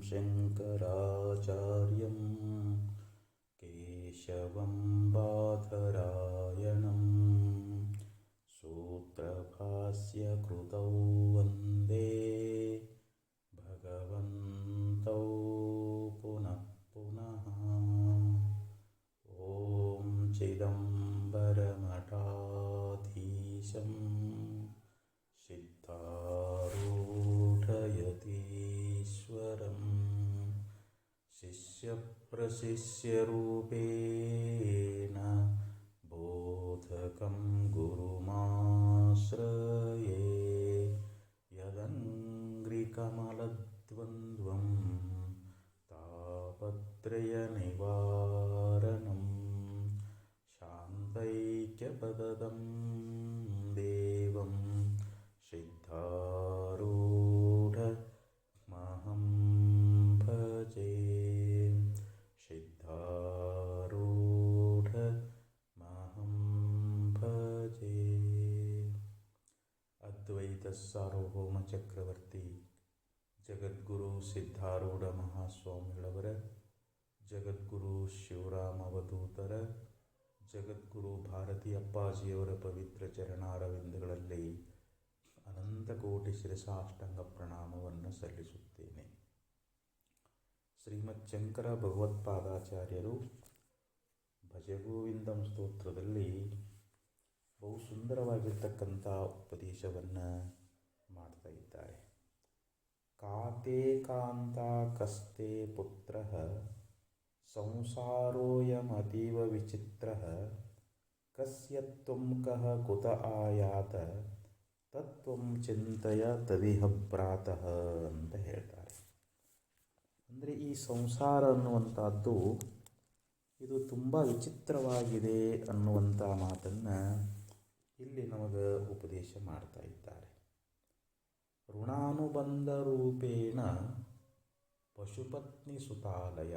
शङ्कराचार्यं केशवं बादरायणं सूत्रभाष्यकृतौ वन्दे भगवन्तौ पुनः पुनः। ॐ चिदम्बरमठाधीशं सिद्धारूढयतीश्वरं शिष्यप्रशिष्यरूपेण बोधकं गुरुमाश्रये। यदङ्घ्रिकमलद्वन्द्वं तापत्रयनिवारणं शान्तैक्यपदं देवं सिद्धारूढमहं भजे। सिद्धारूढमहं भजे। ಅದ್ವೈತ ಸಾರ್ವಭೌಮ ಚಕ್ರವರ್ತಿ ಜಗದ್ಗುರು ಸಿದ್ಧಾರೂಢ ಮಹಾಸ್ವಾಮಿಗಳವರ, ಜಗದ್ಗುರು ಶಿವರಾಮ ಅವಧೂತರ, ಜಗದ್ಗುರು ಭಾರತೀ ಅಪ್ಪಾಜಿಯವರ ಪವಿತ್ರ ಚರಣಾರವಿಂದಗಳಲ್ಲಿ ಅನಂತಕೋಟಿ ಶಿರಸಾಷ್ಟಾಂಗ ಪ್ರಣಾಮವನ್ನು ಸಲ್ಲಿಸುತ್ತೇನೆ. ಶ್ರೀಮತ್ ಶಂಕರ ಭಗವತ್ಪಾದಾಚಾರ್ಯರು ಭಜಗೋವಿಂದಂ ಸ್ತೋತ್ರದಲ್ಲಿ ಬಹು ಸುಂದರವಾಗಿರ್ತಕ್ಕಂಥ ಉಪದೇಶವನ್ನು ಮಾಡ್ತಾ ಇದ್ದಾರೆ. ಕಾತೆ ಕಾಂತ ಕಸ್ತೆ ಪುತ್ರ ಸಂಸಾರೋಯಮತೀವ ವಿಚಿತ್ರ ಕಸ್ಯ ತ್ವಂ ಕಃ ಕುತ ಆಯಾತ ತತ್ವಂ ಚಿಂತಯ ತದಿಹ ಪ್ರಾತಃ ಅಂತ ಹೇಳ್ತಾರೆ. ಅಂದರೆ ಈ ಸಂಸಾರ ಅನ್ನುವಂಥದ್ದು ಇದು ತುಂಬ ವಿಚಿತ್ರವಾಗಿದೆ ಅನ್ನುವಂಥ ಮಾತನ್ನು ಇಲ್ಲಿ ನಮಗೆ ಉಪದೇಶ ಮಾಡ್ತಾ ಇದ್ದಾರೆ. ಋಣಾನುಬಂಧ ರೂಪೇಣ ಪಶುಪತ್ನಿ ಸುತಾಲಯ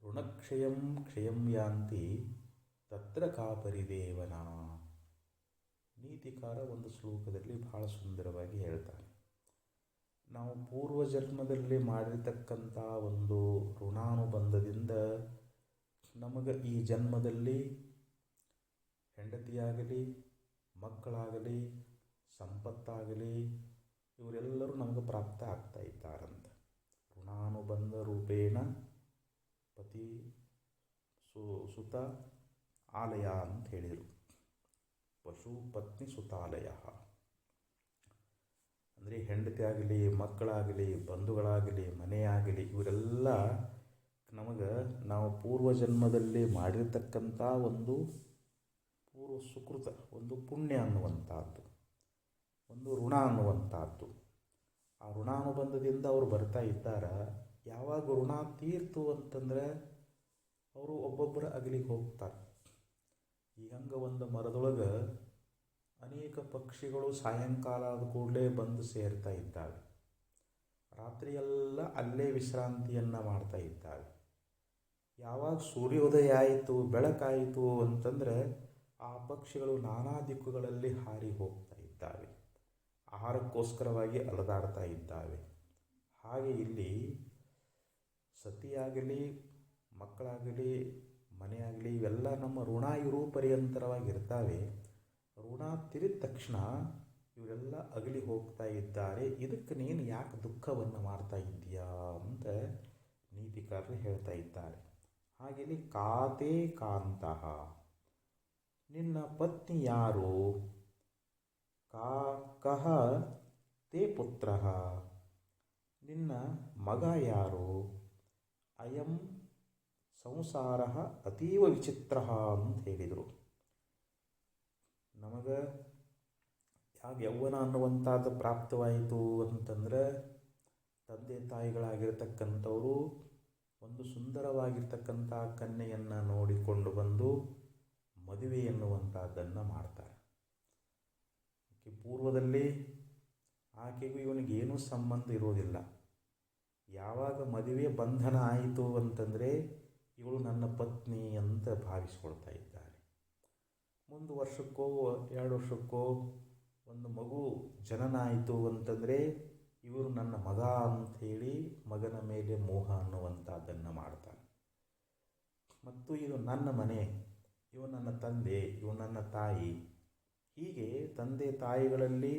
ಋಣಕ್ಷಯಂ ಕ್ಷಯಂ ಯಾಂತಿ ತತ್ರ ಕಾಪರಿದೇವನ. ನೀತಿಕಾರ ಒಂದು ಶ್ಲೋಕದಲ್ಲಿ ಬಹಳ ಸುಂದರವಾಗಿ ಹೇಳ್ತಾನೆ. ನಾವು ಪೂರ್ವಜನ್ಮದಲ್ಲಿ ಮಾಡಿರ್ತಕ್ಕಂಥ ಒಂದು ಋಣಾನುಬಂಧದಿಂದ ನಮಗೆ ಈ ಜನ್ಮದಲ್ಲಿ ಹೆಂಡತಿಯಾಗಲಿ, ಮಕ್ಕಳಾಗಲಿ, ಸಂಪತ್ತಾಗಲಿ ಇವರೆಲ್ಲರೂ ನಮಗೆ ಪ್ರಾಪ್ತ ಆಗ್ತಾ ಇದ್ದಾರಂತೆ. ಋಣಾನುಬಂಧ ರೂಪೇಣ ಪತಿ ಸುತ ಆಲಯ ಅಂತ ಹೇಳಿದರು. ಪಶು ಪತ್ನಿ ಸುತಾಲಯ ಅಂದರೆ ಹೆಂಡತಿ ಆಗಲಿ, ಮಕ್ಕಳಾಗಲಿ, ಬಂಧುಗಳಾಗಲಿ, ಮನೆಯಾಗಲಿ ಇವರೆಲ್ಲ ನಮಗೆ ನಾವು ಪೂರ್ವಜನ್ಮದಲ್ಲಿ ಮಾಡಿರ್ತಕ್ಕಂಥ ಒಂದು ಪೂರ್ವ ಸುಕೃತ, ಒಂದು ಪುಣ್ಯ ಅನ್ನುವಂಥದ್ದು, ಒಂದು ಋಣ ಅನ್ನುವಂಥದ್ದು. ಆ ಋಣಾನುಬಂಧದಿಂದ ಅವರು ಬರ್ತಾ ಇದ್ದಾರೆ. ಯಾವಾಗ ಋಣ ತೀರ್ತು ಅಂತಂದರೆ ಅವರು ಒಬ್ಬೊಬ್ಬರ ಅಗಲಿಗೆ ಹೋಗ್ತಾರೆ. ಈ ಹಂಗೆ ಒಂದು ಮರದೊಳಗೆ ಅನೇಕ ಪಕ್ಷಿಗಳು ಸಾಯಂಕಾಲ ಆದ ಕೂಡಲೇ ಬಂದು ಸೇರ್ತಾ ಇದ್ದಾವೆ. ರಾತ್ರಿಯೆಲ್ಲ ಅಲ್ಲೇ ವಿಶ್ರಾಂತಿಯನ್ನು ಮಾಡ್ತಾ ಇದ್ದಾವೆ. ಯಾವಾಗ ಸೂರ್ಯೋದಯ ಆಯಿತು, ಬೆಳಕಾಯಿತು ಅಂತಂದರೆ ಆ ಪಕ್ಷಿಗಳು ನಾನಾ ದಿಕ್ಕುಗಳಲ್ಲಿ ಹಾರಿ ಹೋಗ್ತಾ ಇದ್ದಾವೆ, ಆಹಾರಕ್ಕೋಸ್ಕರವಾಗಿ ಅಲೆದಾಡ್ತಾ ಇದ್ದಾವೆ. ಹಾಗೆ ಇಲ್ಲಿ ಸತಿಯಾಗಲಿ, ಮಕ್ಕಳಾಗಲಿ, ಮನೆಯಾಗಲಿ ಇವೆಲ್ಲ ನಮ್ಮ ಋಣ ಇರು ಪರ್ಯಂತರವಾಗಿರ್ತಾವೆ. ಋಣ ತಿರಿದ ತಕ್ಷಣ ಇವರೆಲ್ಲ ಅಗಲಿ ಹೋಗ್ತಾ ಇದ್ದಾರೆ. ಇದಕ್ಕೆ ನೀನು ಯಾಕೆ ದುಃಖವನ್ನು ಮಾಡ್ತಾ ಇದ್ದೀಯಾ ಅಂತ ನೀತಿಕಾರರು ಹೇಳ್ತಾ ಇದ್ದಾರೆ. ಹಾಗೆ ಇಲ್ಲಿ ಕಾತೆ ಕಾಂತಃ, ನಿನ್ನ ಪತ್ನಿ ಯಾರು? ಕಹ ತೇ ಪುತ್ರ, ನಿನ್ನ ಮಗ ಯಾರು? ಅಯಂ ಸಂಸಾರ ಅತೀವ ವಿಚಿತ್ರ ಅಂತ ಹೇಳಿದರು. ನಮಗೆ ಯಾಕೆ ಯೌವನ ಅನ್ನುವಂಥದ್ದು ಪ್ರಾಪ್ತವಾಯಿತು ಅಂತಂದರೆ ತಂದೆ ತಾಯಿಗಳಾಗಿರ್ತಕ್ಕಂಥವರು ಒಂದು ಸುಂದರವಾಗಿರ್ತಕ್ಕಂಥ ಕನ್ಯೆಯನ್ನು ನೋಡಿಕೊಂಡು ಬಂದು ಮದುವೆ ಎನ್ನುವಂಥದ್ದನ್ನು ಮಾಡ್ತಾರೆ. ಪೂರ್ವದಲ್ಲಿ ಆಕೆಗೂ ಇವನಿಗೇನೂ ಸಂಬಂಧ ಇರೋದಿಲ್ಲ. ಯಾವಾಗ ಮದುವೆ ಬಂಧನ ಆಯಿತು ಅಂತಂದರೆ ಇವಳು ನನ್ನ ಪತ್ನಿ ಅಂತ ಭಾವಿಸ್ಕೊಳ್ತಾ ಇದ್ದಾರೆ. ಮುಂದೆ ವರ್ಷಕ್ಕೋ 2 ವರ್ಷಕ್ಕೋ ಒಂದು ಮಗು ಜನನ ಆಯಿತು ಅಂತಂದರೆ ಇವರು ನನ್ನ ಮಗ ಅಂಥೇಳಿ ಮಗನ ಮೇಲೆ ಮೋಹ ಅನ್ನುವಂಥದ್ದನ್ನು ಮಾಡ್ತಾನೆ. ಮತ್ತು ಇದು ನನ್ನ ಮನೆ, ಇವು ನನ್ನ ತಂದೆ, ಇವು ನನ್ನ ತಾಯಿ. ಹೀಗೆ ತಂದೆ ತಾಯಿಗಳಲ್ಲಿ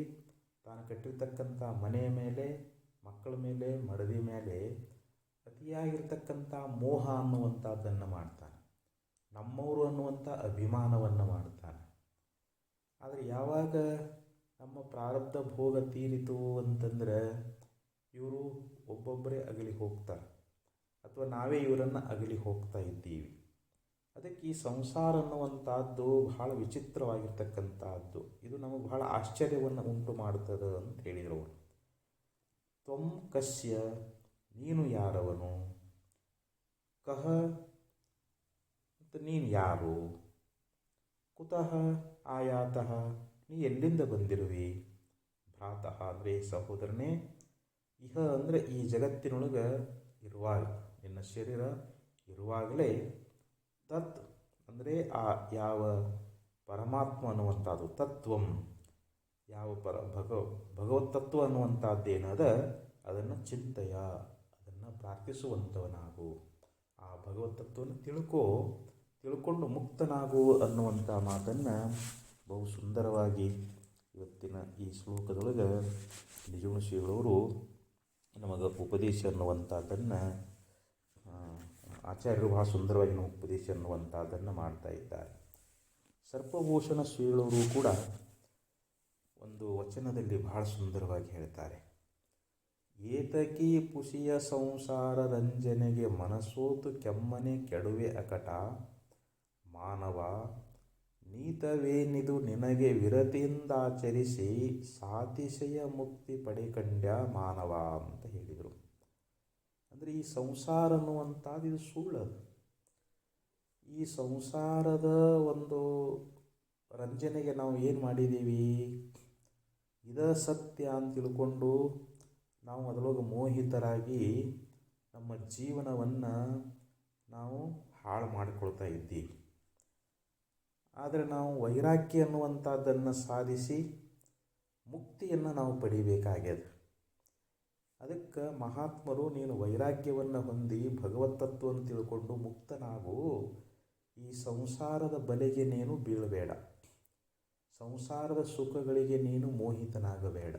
ತಾನು ಕಟ್ಟಿರ್ತಕ್ಕಂಥ ಮನೆಯ ಮೇಲೆ, ಮಕ್ಕಳ ಮೇಲೆ, ಮಡದಿ ಮೇಲೆ ಅತಿಯಾಗಿರ್ತಕ್ಕಂಥ ಮೋಹ ಅನ್ನುವಂಥದ್ದನ್ನು ಮಾಡ್ತಾನೆ. ನಮ್ಮವರು ಅನ್ನುವಂಥ ಅಭಿಮಾನವನ್ನು ಮಾಡ್ತಾನೆ. ಆದರೆ ಯಾವಾಗ ನಮ್ಮ ಪ್ರಾರಬ್ಧ ಭೋಗ ತೀರಿತು ಅಂತಂದರೆ ಇವರು ಒಬ್ಬೊಬ್ಬರೇ ಅಗಲಿ ಹೋಗ್ತಾರೆ, ಅಥವಾ ನಾವೇ ಇವರನ್ನು ಅಗಲಿ ಹೋಗ್ತಾ ಇದ್ದೀವಿ. ಅದಕ್ಕೆ ಈ ಸಂಸಾರ ಅನ್ನುವಂಥದ್ದು ಬಹಳ ವಿಚಿತ್ರವಾಗಿರ್ತಕ್ಕಂಥದ್ದು. ಇದು ನಮಗೆ ಬಹಳ ಆಶ್ಚರ್ಯವನ್ನು ಉಂಟು ಮಾಡ್ತದೆ ಅಂತ ಹೇಳಿದರು. ತ್ವಂ ಕಸ್ಯ, ನೀನು ಯಾರವನು, ಕಹ ಮತ್ತು ನೀನು ಯಾರು, ಕುತಃ ಆಯಾತಃ, ನೀ ಎಲ್ಲಿಂದ ಬಂದಿರುವಿ, ಭ್ರಾತಃ ಅಂದರೆ ಸಹೋದರನೇ, ಇಹ ಅಂದರೆ ಈ ಜಗತ್ತಿನೊಳಗೆ ಇರುವಾಗ, ನಿನ್ನ ಶರೀರ ಇರುವಾಗಲೇ, ತತ್ ಅಂದರೆ ಆ ಯಾವ ಪರಮಾತ್ಮ ಅನ್ನುವಂಥದ್ದು, ತತ್ವಂ ಯಾವ ಭಗವತ್ ತತ್ವ ಅನ್ನುವಂಥದ್ದೇನದ ಅದನ್ನು ಚಿಂತೆಯ, ಅದನ್ನು ಪ್ರಾರ್ಥಿಸುವಂಥವನಾಗು, ಆ ಭಗವತ್ ತತ್ವವನ್ನು ತಿಳ್ಕೊಂಡು ಮುಕ್ತನಾಗು ಅನ್ನುವಂಥ ಮಾತನ್ನು ಬಹು ಸುಂದರವಾಗಿ ಇವತ್ತಿನ ಈ ಶ್ಲೋಕದೊಳಗೆ ನಿಜಗುಣ ಶ್ರೀಗಳವರು ನಮಗೆ ಉಪದೇಶ ಅನ್ನುವಂಥದ್ದನ್ನು ಆಚಾರ್ಯರು ಬಹಳ ಸುಂದರವಾಗಿ ನಮಗೆ ಉಪದೇಶ ಅನ್ನುವಂಥದ್ದನ್ನು ಮಾಡ್ತಾ ಇದ್ದಾರೆ. ಸರ್ಪಭೂಷಣ ಶ್ರೀಗಳವರು ಕೂಡ ಒಂದು ವಚನದಲ್ಲಿ ಬಹಳ ಸುಂದರವಾಗಿ ಹೇಳ್ತಾರೆ. ಏತಕಿ ಪುಷಿಯ ಸಂಸಾರ ರಂಜನೆಗೆ ಮನಸೋತು ಕೆಮ್ಮನೆ ಕೆಡುವೆ ಅಕಟ, ಮಾನವ ನೀತವೇನಿದು ನಿನಗೆ ವಿರತಿಯಿಂದಾಚರಿಸಿ ಸಾತಿಶಯ ಮುಕ್ತಿ ಪಡೆಕಂಡ್ಯ ಮಾನವ ಅಂತ ಹೇಳಿದರು. ಅಂದರೆ ಈ ಸಂಸಾರ ಅನ್ನುವಂಥದ್ದು ಇದು ಸುಳ್ಳದು. ಈ ಸಂಸಾರದ ಒಂದು ರಂಜನೆಗೆ ನಾವು ಏನು ಮಾಡಿದ್ದೀವಿ, ಇದ ಸತ್ಯ ಅಂತ ತಿಳ್ಕೊಂಡು ನಾವು ಅದರೊಳಗೆ ಮೋಹಿತರಾಗಿ ನಮ್ಮ ಜೀವನವನ್ನು ನಾವು ಹಾಳು ಮಾಡಿಕೊಳ್ತಾ ಇದ್ದೀವಿ. ಆದರೆ ನಾವು ವೈರಾಗ್ಯ ಅನ್ನುವಂಥದ್ದನ್ನು ಸಾಧಿಸಿ ಮುಕ್ತಿಯನ್ನು ನಾವು ಪಡಿಬೇಕಾಗ್ಯದ. ಅದಕ್ಕೆ ಮಹಾತ್ಮರು, ನೀನು ವೈರಾಗ್ಯವನ್ನು ಹೊಂದಿ ಭಗವತ್ ತತ್ವವನ್ನು ತಿಳ್ಕೊಂಡು ಮುಕ್ತನಾಗು, ಈ ಸಂಸಾರದ ಬಲೆಗೆ ನೀನು ಬೀಳಬೇಡ, ಸಂಸಾರದ ಸುಖಗಳಿಗೆ ನೀನು ಮೋಹಿತನಾಗಬೇಡ.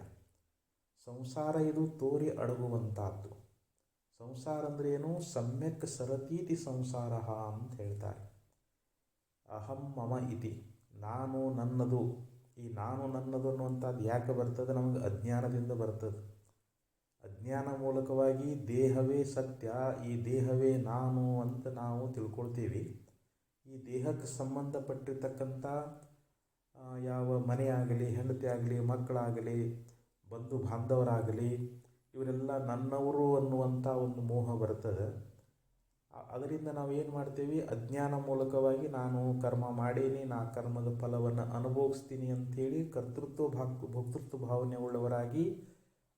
ಸಂಸಾರ ಇದು ತೋರಿ ಅಡಗುವಂಥದ್ದು. ಸಂಸಾರ ಅಂದರೆ ಏನು, ಸಮ್ಯಕ್ ಸರತೀತಿ ಸಂಸಾರ ಅಂತ ಹೇಳ್ತಾರೆ. ಅಹಂ ಮಮ ಇತಿ, ನಾನು ನನ್ನದು. ಈ ನಾನು ನನ್ನದು ಅನ್ನುವಂಥದ್ದು ಯಾಕೆ ಬರ್ತದೆ, ನಮಗೆ ಅಜ್ಞಾನದಿಂದ ಬರ್ತದೆ. ಅಜ್ಞಾನ ಮೂಲಕವಾಗಿ ದೇಹವೇ ಸತ್ಯ, ಈ ದೇಹವೇ ನಾನು ಅಂತ ನಾವು ತಿಳ್ಕೊಳ್ತೀವಿ. ಈ ದೇಹಕ್ಕೆ ಸಂಬಂಧಪಟ್ಟಿರ್ತಕ್ಕಂಥ ಯಾವ ಮನೆಯಾಗಲಿ, ಹೆಂಡತಿ ಆಗಲಿ, ಮಕ್ಕಳಾಗಲಿ, ಬಂಧು ಬಾಂಧವರಾಗಲಿ, ಇವರೆಲ್ಲ ನನ್ನವರು ಅನ್ನುವಂಥ ಒಂದು ಮೋಹ ಬರ್ತದೆ. ಅದರಿಂದ ನಾವು ಏನು ಮಾಡ್ತೀವಿ, ಅಜ್ಞಾನ ಮೂಲಕವಾಗಿ ನಾನು ಕರ್ಮ ಮಾಡೀನಿ, ನಾ ಕರ್ಮದ ಫಲವನ್ನು ಅನುಭವಿಸ್ತೀನಿ ಅಂಥೇಳಿ ಕರ್ತೃತ್ವ ಭೋಕ್ತೃತ್ವ ಭಾವನೆ ಉಳ್ಳವರಾಗಿ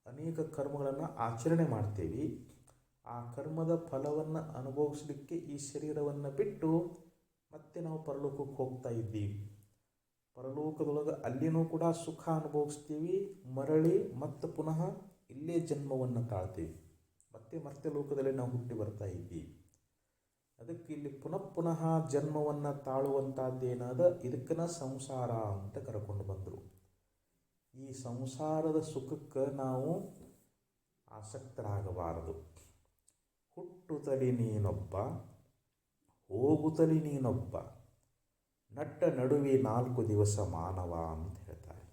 ಅನೇಕ ಕರ್ಮಗಳನ್ನು ಆಚರಣೆ ಮಾಡ್ತೀವಿ. ಆ ಕರ್ಮದ ಫಲವನ್ನು ಅನುಭವಿಸಲಿಕ್ಕೆ ಈ ಶರೀರವನ್ನು ಬಿಟ್ಟು ಮತ್ತೆ ನಾವು ಪರಲೋಕಕ್ಕೆ ಹೋಗ್ತಾ ಇದ್ದೀವಿ. ಪರಲೋಕದೊಳಗೆ ಅಲ್ಲಿನೂ ಕೂಡ ಸುಖ ಅನುಭವಿಸ್ತೀವಿ, ಮರಳಿ ಮತ್ತೆ ಪುನಃ ಇಲ್ಲೇ ಜನ್ಮವನ್ನು ತಾಳ್ತೀವಿ, ಮತ್ತೆ ಲೋಕದಲ್ಲಿ ನಾವು ಹುಟ್ಟಿ ಬರ್ತಾ ಇದ್ದೀವಿ. ಅದಕ್ಕೆ ಇಲ್ಲಿ ಪುನಃ ಜನ್ಮವನ್ನು ತಾಳುವಂಥದ್ದೇನಾದ ಇದಕ್ಕನ ಸಂಸಾರ ಅಂತ ಕರ್ಕೊಂಡು ಬಂದರು. ಈ ಸಂಸಾರದ ಸುಖಕ್ಕೆ ನಾವು ಆಸಕ್ತರಾಗಬಾರದು. ಹುಟ್ಟುತ್ತಲಿ ನೀನೊಬ್ಬ, ಹೋಗುತ್ತಲಿ ನೀನೊಬ್ಬ, ನಟ್ಟ ನಡುವೆ 4 ದಿವಸ ಮಾನವ ಅಂತ ಹೇಳ್ತಾರೆ.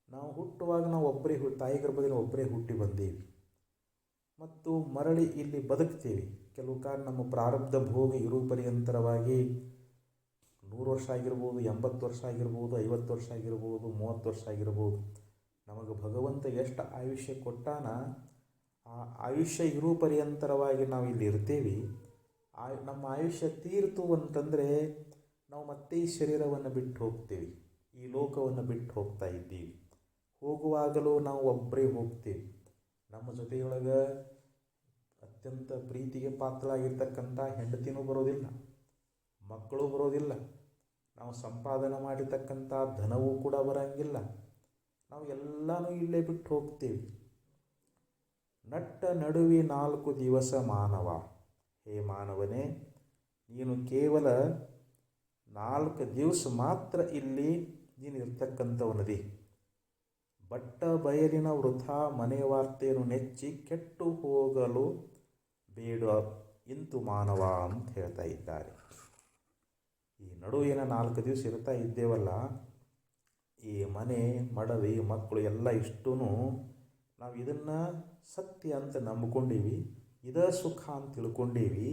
ನಾವು ಹುಟ್ಟುವಾಗ ನಾವು ಒಬ್ಬರೇ ತಾಯಿ ಗರ್ಭದಲ್ಲಿ ಒಬ್ಬರೇ ಹುಟ್ಟಿ ಬಂದೀವಿ ಮತ್ತು ಮರಳಿ ಇಲ್ಲಿ ಬದುಕ್ತೀವಿ. ಕೆಲವು ಕಾಲ ನಮ್ಮ ಪ್ರಾರಬ್ಧ ಭೋಗ ಇರು ಪರ್ಯಂತರವಾಗಿ 100 ವರ್ಷ ಆಗಿರ್ಬೋದು, 80 ವರ್ಷ ಆಗಿರ್ಬೋದು, 50 ವರ್ಷ ಆಗಿರ್ಬೋದು, 30 ವರ್ಷ ಆಗಿರ್ಬೋದು. ನಮಗೆ ಭಗವಂತ ಎಷ್ಟು ಆಯುಷ್ಯ ಕೊಟ್ಟಾನ, ಆ ಆಯುಷ್ಯ ಇರು ಪರ್ಯಂತರವಾಗಿ ನಾವು ಇಲ್ಲಿ ಇರ್ತೀವಿ. ನಮ್ಮ ಆಯುಷ್ಯ ತೀರ್ತು ಅಂತಂದರೆ ನಾವು ಮತ್ತೆ ಈ ಶರೀರವನ್ನು ಬಿಟ್ಟು ಹೋಗ್ತೀವಿ, ಈ ಲೋಕವನ್ನು ಬಿಟ್ಟು ಹೋಗ್ತಾ ಇದ್ದೀವಿ. ಹೋಗುವಾಗಲೂ ನಾವು ಒಬ್ಬರೇ ಹೋಗ್ತೀವಿ. ನಮ್ಮ ಜೊತೆಯೊಳಗೆ ಅತ್ಯಂತ ಪ್ರೀತಿಗೆ ಪಾತ್ರರಾಗಿರ್ತಕ್ಕಂಥ ಹೆಂಡತಿನೂ ಬರೋದಿಲ್ಲ, ಮಕ್ಕಳು ಬರೋದಿಲ್ಲ, ನಾವು ಸಂಪಾದನೆ ಮಾಡಿರ್ತಕ್ಕಂಥ ಧನವೂ ಕೂಡ ಬರೋಂಗಿಲ್ಲ. ನಾವು ಎಲ್ಲನೂ ಇಲ್ಲೇ ಬಿಟ್ಟು ಹೋಗ್ತೀವಿ. ನಟ್ಟ ನಡುವಿ 4 ದಿವಸ ಮಾನವ. ಹೇ ಮಾನವನೇ, ನೀನು ಕೇವಲ 4 ದಿವಸ ಮಾತ್ರ ಇಲ್ಲಿ ನೀನು ಇರ್ತಕ್ಕಂಥವನದಿ. ಬಟ್ಟ ಬಯಲಿನ ವೃಥಾ ಮನೆಯ ವಾರ್ತೆಯನ್ನು ನೆಚ್ಚಿ ಕೆಟ್ಟು ಹೋಗಲು ಬೇಡ ಇಂತು ಮಾನವ ಅಂತ ಹೇಳ್ತಾ ಇದ್ದಾರೆ. ಈ ನಡುವಿನ 4 ದಿವಸ ಇರ್ತಾ ಇದ್ದೇವಲ್ಲ, ಈ ಮನೆ ಮಡದಿ ಮಕ್ಕಳು ಎಲ್ಲ ಇಷ್ಟೂ ನಾವು ಇದನ್ನು ಸತ್ಯ ಅಂತ ನಂಬ್ಕೊಂಡೀವಿ, ಇದೇ ಸುಖ ಅಂತ ತಿಳ್ಕೊಂಡೀವಿ.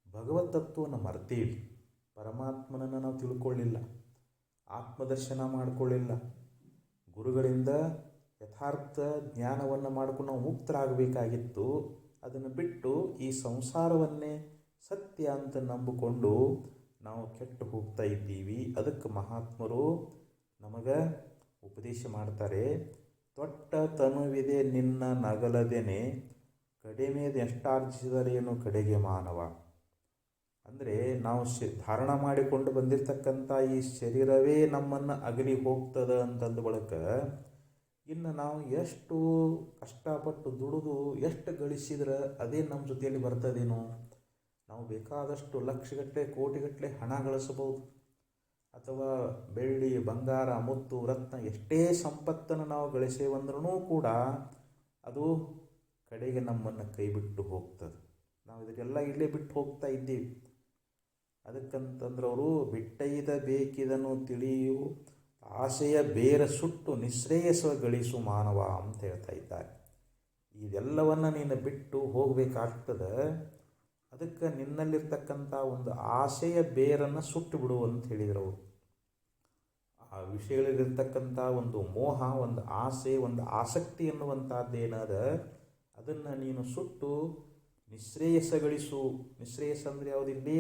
ಭಗವತ್ ತತ್ವವನ್ನು ಮರ್ತೀವಿ, ಪರಮಾತ್ಮನನ್ನು ನಾವು ತಿಳ್ಕೊಳ್ಳಿಲ್ಲ, ಆತ್ಮದರ್ಶನ ಮಾಡಿಕೊಳ್ಳಿಲ್ಲ. ಗುರುಗಳಿಂದ ಯಥಾರ್ಥ ಜ್ಞಾನವನ್ನು ಮಾಡ್ಕೊಂಡು ನಾವು ಮುಕ್ತರಾಗಬೇಕಾಗಿತ್ತು. ಅದನ್ನು ಬಿಟ್ಟು ಈ ಸಂಸಾರವನ್ನೇ ಸತ್ಯ ಅಂತ ನಂಬಿಕೊಂಡು ನಾವು ಕೆಟ್ಟು ಹೋಗ್ತಾ ಇದ್ದೀವಿ. ಅದಕ್ಕೆ ಮಹಾತ್ಮರು ನಮಗೆ ಉಪದೇಶ ಮಾಡ್ತಾರೆ. ತೊಟ್ಟ ತನುವಿದೆ ನಿನ್ನ ನಗಲದೇನೆ, ಕಡಿಮೆದೆಷ್ಟಾರ್ಜಿಸಿದರೇನು ಕಡೆಗೆ ಮಾನವ. ಅಂದರೆ ನಾವು ಧಾರಣ ಮಾಡಿಕೊಂಡು ಬಂದಿರತಕ್ಕಂಥ ಈ ಶರೀರವೇ ನಮ್ಮನ್ನು ಅಗಲಿ ಹೋಗ್ತದೆ ಅಂತಂದ ಬಳಿಕ ಇನ್ನು ನಾವು ಎಷ್ಟು ಕಷ್ಟಪಟ್ಟು ದುಡಿದು ಎಷ್ಟು ಗಳಿಸಿದ್ರೆ ಅದೇ ನಮ್ಮ ಜೊತೆಯಲ್ಲಿ ಬರ್ತದೇನೋ. ನಾವು ಬೇಕಾದಷ್ಟು ಲಕ್ಷಗಟ್ಟಲೆ ಕೋಟಿಗಟ್ಟಲೆ ಹಣ ಗಳಿಸಬಹುದು, ಅಥವಾ ಬೆಳ್ಳಿ ಬಂಗಾರ ಮುತ್ತು ರತ್ನ ಎಷ್ಟೇ ಸಂಪತ್ತನ್ನು ನಾವು ಗಳಿಸೇವಂದ್ರೂ ಕೂಡ ಅದು ಕಡೆಗೆ ನಮ್ಮನ್ನು ಕೈ ಬಿಟ್ಟು ಹೋಗ್ತದೆ. ನಾವು ಇದಕ್ಕೆಲ್ಲ ಇಲ್ಲೇ ಬಿಟ್ಟು ಹೋಗ್ತಾ ಇದ್ದೀವಿ. ಅದಕ್ಕಂತಂದ್ರೆ ಅವರು ಬಿಟ್ಟೈದ ಬೇಕಿದನು ತಿಳಿಯು ಆಸೆಯ ಬೇರ ಸುಟ್ಟು ನಿಶ್ರೇಯಸ ಗಳಿಸು ಮಾನವ ಅಂತ ಹೇಳ್ತಾ ಇದ್ದಾರೆ. ಇದೆಲ್ಲವನ್ನು ನೀನು ಬಿಟ್ಟು ಹೋಗಬೇಕಾಗ್ತದೆ. ಅದಕ್ಕೆ ನಿನ್ನಲ್ಲಿರ್ತಕ್ಕಂಥ ಒಂದು ಆಸೆಯ ಬೇರನ್ನು ಸುಟ್ಟು ಬಿಡು ಅಂತ ಹೇಳಿದರು ಅವರು. ಆ ವಿಷಯಗಳಿರ್ತಕ್ಕಂಥ ಒಂದು ಮೋಹ, ಒಂದು ಆಸೆ, ಒಂದು ಆಸಕ್ತಿ ಎನ್ನುವಂಥದ್ದೇನಾದ ಅದನ್ನು ನೀನು ಸುಟ್ಟು ನಿಶ್ರೇಯಸ ಗಳಿಸು. ನಿಶ್ರೇಯಸ ಅಂದರೆ ಯಾವುದಿಲ್ಲಿ?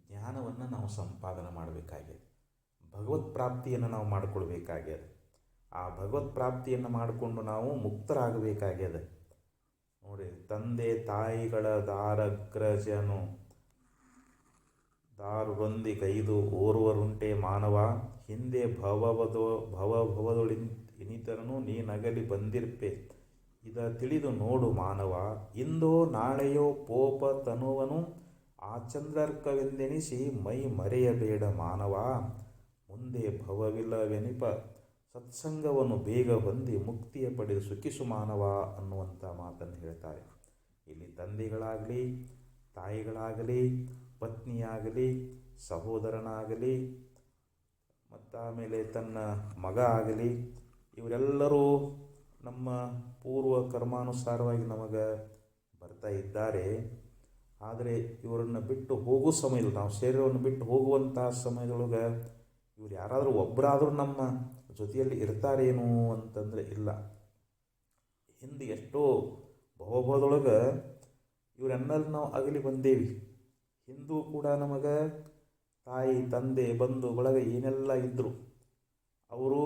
ಜ್ಞಾನವನ್ನು ನಾವು ಸಂಪಾದನೆ ಮಾಡಬೇಕಾಗಿದೆ, ಭಗವತ್ ಪ್ರಾಪ್ತಿಯನ್ನು ನಾವು ಮಾಡಿಕೊಳ್ಬೇಕಾಗ್ಯದ. ಆ ಭಗವತ್ ಪ್ರಾಪ್ತಿಯನ್ನು ಮಾಡಿಕೊಂಡು ನಾವು ಮುಕ್ತರಾಗಬೇಕಾಗ್ಯದ. ನೋಡಿ, ತಂದೆ ತಾಯಿಗಳ ದಾರಗ್ರಜನು ದಾರುರೊಂದಿಗೈದು ಓರ್ವರುಂಟೆ ಮಾನವ, ಹಿಂದೆ ಭವಭವದೊಳಿನಿತರನು ನೀನಗಲಿ ಬಂದಿರ್ಪೆ, ಇದ ತಿಳಿದು ನೋಡು ಮಾನವ. ಇಂದೋ ನಾಳೆಯೋ ಪೋಪ ತನುವನು ಆಚಂದ್ರರ್ಕವೆಂದೆನಿಸಿ ಮೈ ಮರೆಯಬೇಡ ಮಾನವ, ಮುಂದೆ ಭವವಿಲ್ಲವೆನಿಪ ಸತ್ಸಂಗವನ್ನು ಬೇಗ ಹೊಂದಿ ಮುಕ್ತಿಯ ಪಡೆದು ಸುಖಿಸು ಮಾನವ ಅನ್ನುವಂಥ ಮಾತನ್ನು ಹೇಳ್ತಾರೆ. ಇಲ್ಲಿ ತಂದೆಗಳಾಗಲಿ, ತಾಯಿಗಳಾಗಲಿ, ಪತ್ನಿಯಾಗಲಿ, ಸಹೋದರನಾಗಲಿ, ಮತ್ತು ಆಮೇಲೆ ತನ್ನ ಮಗ ಆಗಲಿ, ಇವರೆಲ್ಲರೂ ನಮ್ಮ ಪೂರ್ವ ಕರ್ಮಾನುಸಾರವಾಗಿ ನಮಗೆ ಬರ್ತಾ ಇದ್ದಾರೆ. ಆದರೆ ಇವರನ್ನು ಬಿಟ್ಟು ಹೋಗೋ ಸಮಯದಲ್ಲಿ, ನಾವು ಶರೀರವನ್ನು ಬಿಟ್ಟು ಹೋಗುವಂಥ ಸಮಯದೊಳಗೆ ಇವ್ರು ಯಾರಾದರೂ ಒಬ್ಬರಾದರೂ ನಮ್ಮ ಜೊತೆಯಲ್ಲಿ ಇರ್ತಾರೇನು ಅಂತಂದರೆ ಇಲ್ಲ. ಹಿಂದೆ ಎಷ್ಟೋ ಭವಭವದೊಳಗೆ ಇವರೆನ್ನೆಲ್ಲ ನಾವು ಅಗಲಿ ಬಂದೇವಿ. ಹಿಂದೂ ಕೂಡ ನಮಗೆ ತಾಯಿ ತಂದೆ ಬಂಧು ಬಳಗ ಏನೆಲ್ಲ ಇದ್ದರು, ಅವರು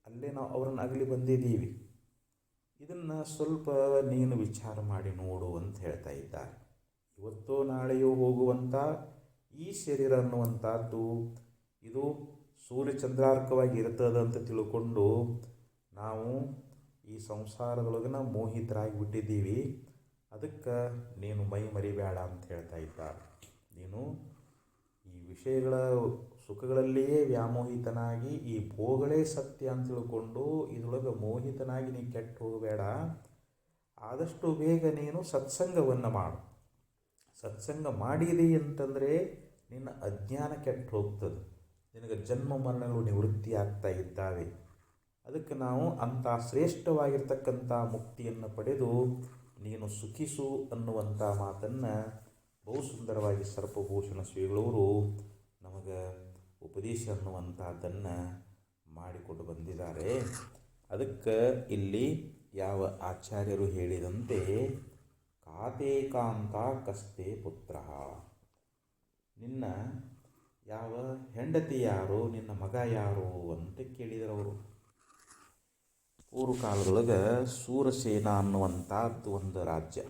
ಅಲ್ಲೇ ನಾವು ಅವರನ್ನು ಅಗಲಿ ಬಂದಿದ್ದೀವಿ. ಇದನ್ನು ಸ್ವಲ್ಪ ನೀನು ವಿಚಾರ ಮಾಡಿ ನೋಡು ಅಂತ ಹೇಳ್ತಾ ಇದ್ದಾರೆ. ಇವತ್ತೋ ನಾಳೆಯೋ ಹೋಗುವಂಥ ಈ ಶರೀರ ಅನ್ನುವಂಥದ್ದು ಇದು ಸೂರ್ಯಚಂದ್ರಾರ್ಕವಾಗಿ ಇರ್ತದೆ ಅಂತ ತಿಳ್ಕೊಂಡು ನಾವು ಈ ಸಂಸಾರದೊಳಗೆ ನಾವು ಮೋಹಿತರಾಗಿ ಬಿಟ್ಟಿದ್ದೀವಿ. ಅದಕ್ಕೆ ನೀನು ಮೈ ಮರಿಬೇಡ ಅಂತ ಹೇಳ್ತಾ ಇದ್ದಾರೆ. ನೀನು ಈ ವಿಷಯಗಳ ಸುಖಗಳಲ್ಲಿಯೇ ವ್ಯಾಮೋಹಿತನಾಗಿ ಈ ಭೋಗಗಳೇ ಸತ್ಯ ಅಂತ ತಿಳ್ಕೊಂಡು ಇದರೊಳಗೆ ಮೋಹಿತನಾಗಿ ನೀನು ಕೆಟ್ಟು ಹೋಗಬೇಡ. ಆದಷ್ಟು ಬೇಗ ನೀನು ಸತ್ಸಂಗವನ್ನು ಮಾಡು. ಸತ್ಸಂಗ ಮಾಡಿದಿ ಅಂತಂದರೆ ನಿನ್ನ ಅಜ್ಞಾನ ಕೆಟ್ಟು ಹೋಗ್ತದೆ, ನಿನಗೆ ಜನ್ಮ ಮರಣಗಳು ನಿವೃತ್ತಿ ಆಗ್ತಾ ಇದ್ದಾವೆ. ಅದಕ್ಕೆ ನಾವು ಅಂಥ ಶ್ರೇಷ್ಠವಾಗಿರ್ತಕ್ಕಂಥ ಮುಕ್ತಿಯನ್ನು ಪಡೆದು ನೀನು ಸುಖಿಸು ಅನ್ನುವಂಥ ಮಾತನ್ನು ಬಹು ಸುಂದರವಾಗಿ ಸರ್ಪಭೂಷಣ ಶ್ರೀಗಳವರು ನಮಗೆ ಉಪದೇಶ ಅನ್ನುವಂಥದ್ದನ್ನು ಮಾಡಿಕೊಂಡು ಬಂದಿದ್ದಾರೆ. ಅದಕ್ಕೆ ಇಲ್ಲಿ ಯಾವ ಆಚಾರ್ಯರು ಹೇಳಿದಂತೆ ಕಾತೇಕಾಂತ ಕಸ್ತೆ ಪುತ್ರ, ನಿನ್ನ ಯಾವ ಹೆಂಡತಿ ಯಾರು, ನಿನ್ನ ಮಗ ಯಾರು ಅಂತ ಕೇಳಿದರವರು. ಪೂರ್ವಕಾಲದೊಳಗೆ ಸೂರಸೇನ ಅನ್ನುವಂಥದ್ದು ಒಂದು ರಾಜ್ಯ.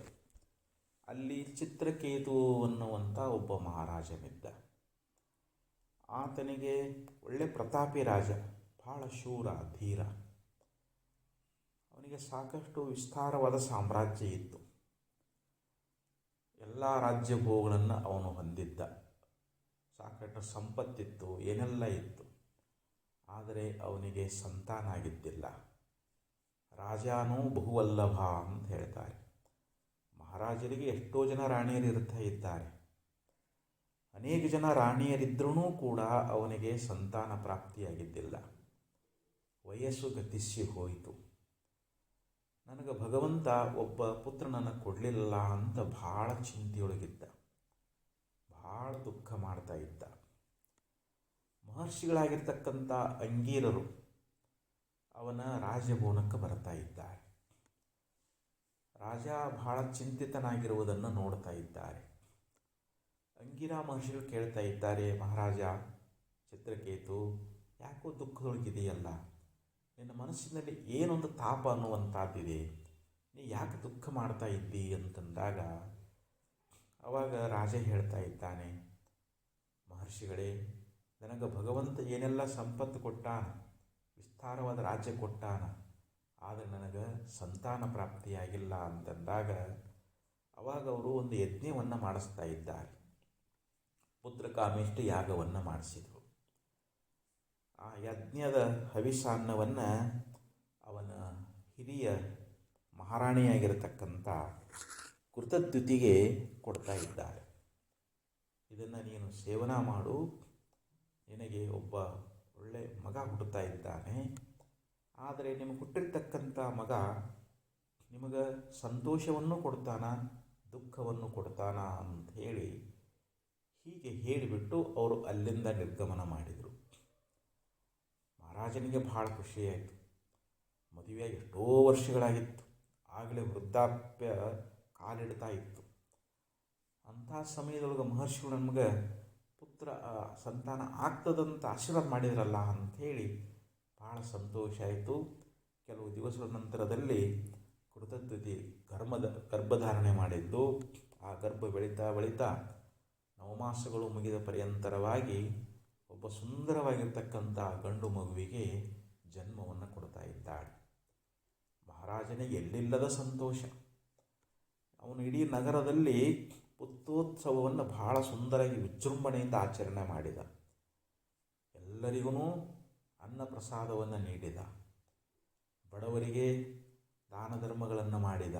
ಅಲ್ಲಿ ಚಿತ್ರಕೇತು ಅನ್ನುವಂಥ ಒಬ್ಬ ಮಹಾರಾಜನಿದ್ದ. ಆತನಿಗೆ ಒಳ್ಳೆ ಪ್ರತಾಪಿ ರಾಜ, ಭಾಳ ಶೂರ ಧೀರ. ಅವನಿಗೆ ಅವನಿಗೆ ಸಾಕಷ್ಟು ವಿಸ್ತಾರವಾದ ಸಾಮ್ರಾಜ್ಯ ಇತ್ತು. ಎಲ್ಲ ರಾಜ್ಯ ಭೋಗಗಳನ್ನು ಅವನು ಹೊಂದಿದ್ದ. ಸಾಕಷ್ಟು ಸಂಪತ್ತಿತ್ತು, ಏನೆಲ್ಲ ಇತ್ತು. ಆದರೆ ಅವನಿಗೆ ಸಂತಾನ ಆಗಿದ್ದಿಲ್ಲ. ರಾಜಾನೂ ಬಹುವಲ್ಲಭ ಅಂತ ಹೇಳ್ತಾರೆ. ಮಹಾರಾಜರಿಗೆ ಎಷ್ಟೋ ಜನ ರಾಣಿಯರು ಇರ್ತಾ ಇದ್ದಾರೆ. ಅನೇಕ ಜನ ರಾಣಿಯರಿದ್ರೂ ಕೂಡ ಅವನಿಗೆ ಸಂತಾನ ಪ್ರಾಪ್ತಿಯಾಗಿದ್ದಿಲ್ಲ. ವಯಸ್ಸು ಗತಿಸಿ ಹೋಯಿತು. ನನಗೆ ಭಗವಂತ ಒಬ್ಬ ಪುತ್ರನನ್ನು ಕೊಡಲಿಲ್ಲ ಅಂತ ಭಾಳ ಚಿಂತೆಯೊಳಗಿದ್ದ, ಭಾಳ ದುಃಖ ಮಾಡ್ತಾ ಇದ್ದ. ಮಹರ್ಷಿಗಳಾಗಿರ್ತಕ್ಕಂಥ ಅಂಗೀರರು ಅವನ ರಾಜಭವನಕ್ಕೆ ಬರ್ತಾ ಇದ್ದಾರೆ. ರಾಜ ಬಹಳ ಚಿಂತಿತನಾಗಿರುವುದನ್ನು ನೋಡ್ತಾ ಇದ್ದಾರೆ. ಅಂಗಿರ ಮಹರ್ಷಿಗಳು ಕೇಳ್ತಾ ಇದ್ದಾರೆ, ಮಹಾರಾಜ ಚಿತ್ರಕೇತು, ಯಾಕೋ ದುಃಖದೊಳಗಿದೆಯಲ್ಲ, ನಿನ್ನ ಮನಸ್ಸಿನಲ್ಲಿ ಏನೊಂದು ತಾಪ ಅನ್ನುವಂಥದ್ದಿದೆ, ನೀ ಯಾಕೆ ದುಃಖ ಮಾಡ್ತಾ ಇದ್ದಿ ಅಂತಂದಾಗ ಅವಾಗ ರಾಜ ಹೇಳ್ತಾ ಇದ್ದಾನೆ, ಮಹರ್ಷಿಗಳೇ, ನನಗೆ ಭಗವಂತ ಏನೆಲ್ಲ ಸಂಪತ್ತು ಕೊಟ್ಟಾನ, ವಿಸ್ತಾರವಾದ ರಾಜ್ಯ ಕೊಟ್ಟಾನ, ಆದರೆ ನನಗೆ ಸಂತಾನ ಪ್ರಾಪ್ತಿಯಾಗಿಲ್ಲ ಅಂತಂದಾಗ ಅವಾಗ ಅವರು ಒಂದು ಯಜ್ಞವನ್ನು ಮಾಡಿಸ್ತಾ ಇದ್ದಾರೆ. ಪುತ್ರಕಾಮೇಷ್ಟಿ ಯಾಗವನ್ನು ಮಾಡಿಸಿದರು. ಆ ಯಜ್ಞದ ಹವಿಷಾನ್ನವನ್ನು ಅವನ ಹಿರಿಯ ಮಹಾರಾಣಿಯಾಗಿರತಕ್ಕಂಥ ಕೃತದ್ಯುತಿಗೆ ಕೊಡ್ತಾ ಇದ್ದಾರೆ. ಇದನ್ನು ನೀನು ಸೇವನಾ ಮಾಡು, ನಿನಗೆ ಒಬ್ಬ ಒಳ್ಳೆ ಮಗ ಹುಟ್ಟುತ್ತಾ ಇದ್ದಾನೆ. ಆದರೆ ನಿಮಗೆ ಹುಟ್ಟಿರ್ತಕ್ಕಂಥ ಮಗ ನಿಮಗೆ ಸಂತೋಷವನ್ನು ಕೊಡ್ತಾನ, ದುಃಖವನ್ನು ಕೊಡ್ತಾನ ಅಂತ ಹೀಗೆ ಹೇಳಿಬಿಟ್ಟು ಅವರು ಅಲ್ಲಿಂದ ನಿರ್ಗಮನ ಮಾಡಿದರು. ಮಹಾರಾಜನಿಗೆ ಭಾಳ ಖುಷಿಯಾಯಿತು. ಮದುವೆಯಾಗಿ ಎಷ್ಟೋ ವರ್ಷಗಳಾಗಿತ್ತು, ಆಗಲೇ ವೃದ್ಧಾಪ್ಯ ಕಾಲಿಡ್ತಾ ಇತ್ತು. ಅಂಥ ಸಮಯದೊಳಗೆ ಮಹರ್ಷಿಗಳು ನಮಗೆ ಪುತ್ರ ಸಂತಾನ ಆಗ್ತದಂತ ಆಶೀರ್ವಾದ ಮಾಡಿದ್ರಲ್ಲ ಅಂಥೇಳಿ ಭಾಳ ಸಂತೋಷ ಆಯಿತು. ಕೆಲವು ದಿವಸಗಳ ನಂತರದಲ್ಲಿ ಕೃತದ್ಯುತಿ ಗರ್ಭಧಾರಣೆ ಮಾಡಿದ್ದು. ಆ ಗರ್ಭ ಬೆಳೀತಾ ನವಮಾಸಗಳು ಮುಗಿದ ಪರ್ಯಂತರವಾಗಿ ಒಬ್ಬ ಸುಂದರವಾಗಿರ್ತಕ್ಕಂಥ ಗಂಡು ಮಗುವಿಗೆ ಜನ್ಮವನ್ನು ಕೊಡ್ತಾ ಇದ್ದಾಳೆ. ಮಹಾರಾಜನಿಗೆ ಎಲ್ಲಿಲ್ಲದ ಸಂತೋಷ. ಅವನು ಇಡೀ ನಗರದಲ್ಲಿ ಪುತ್ರೋತ್ಸವವನ್ನು ಬಹಳ ಸುಂದರವಾಗಿ ವಿಜೃಂಭಣೆಯಿಂದ ಆಚರಣೆ ಮಾಡಿದ. ಎಲ್ಲರಿಗೂ ಅನ್ನ ಪ್ರಸಾದವನ್ನು ನೀಡಿದ, ಬಡವರಿಗೆ ದಾನ ಧರ್ಮಗಳನ್ನು ಮಾಡಿದ,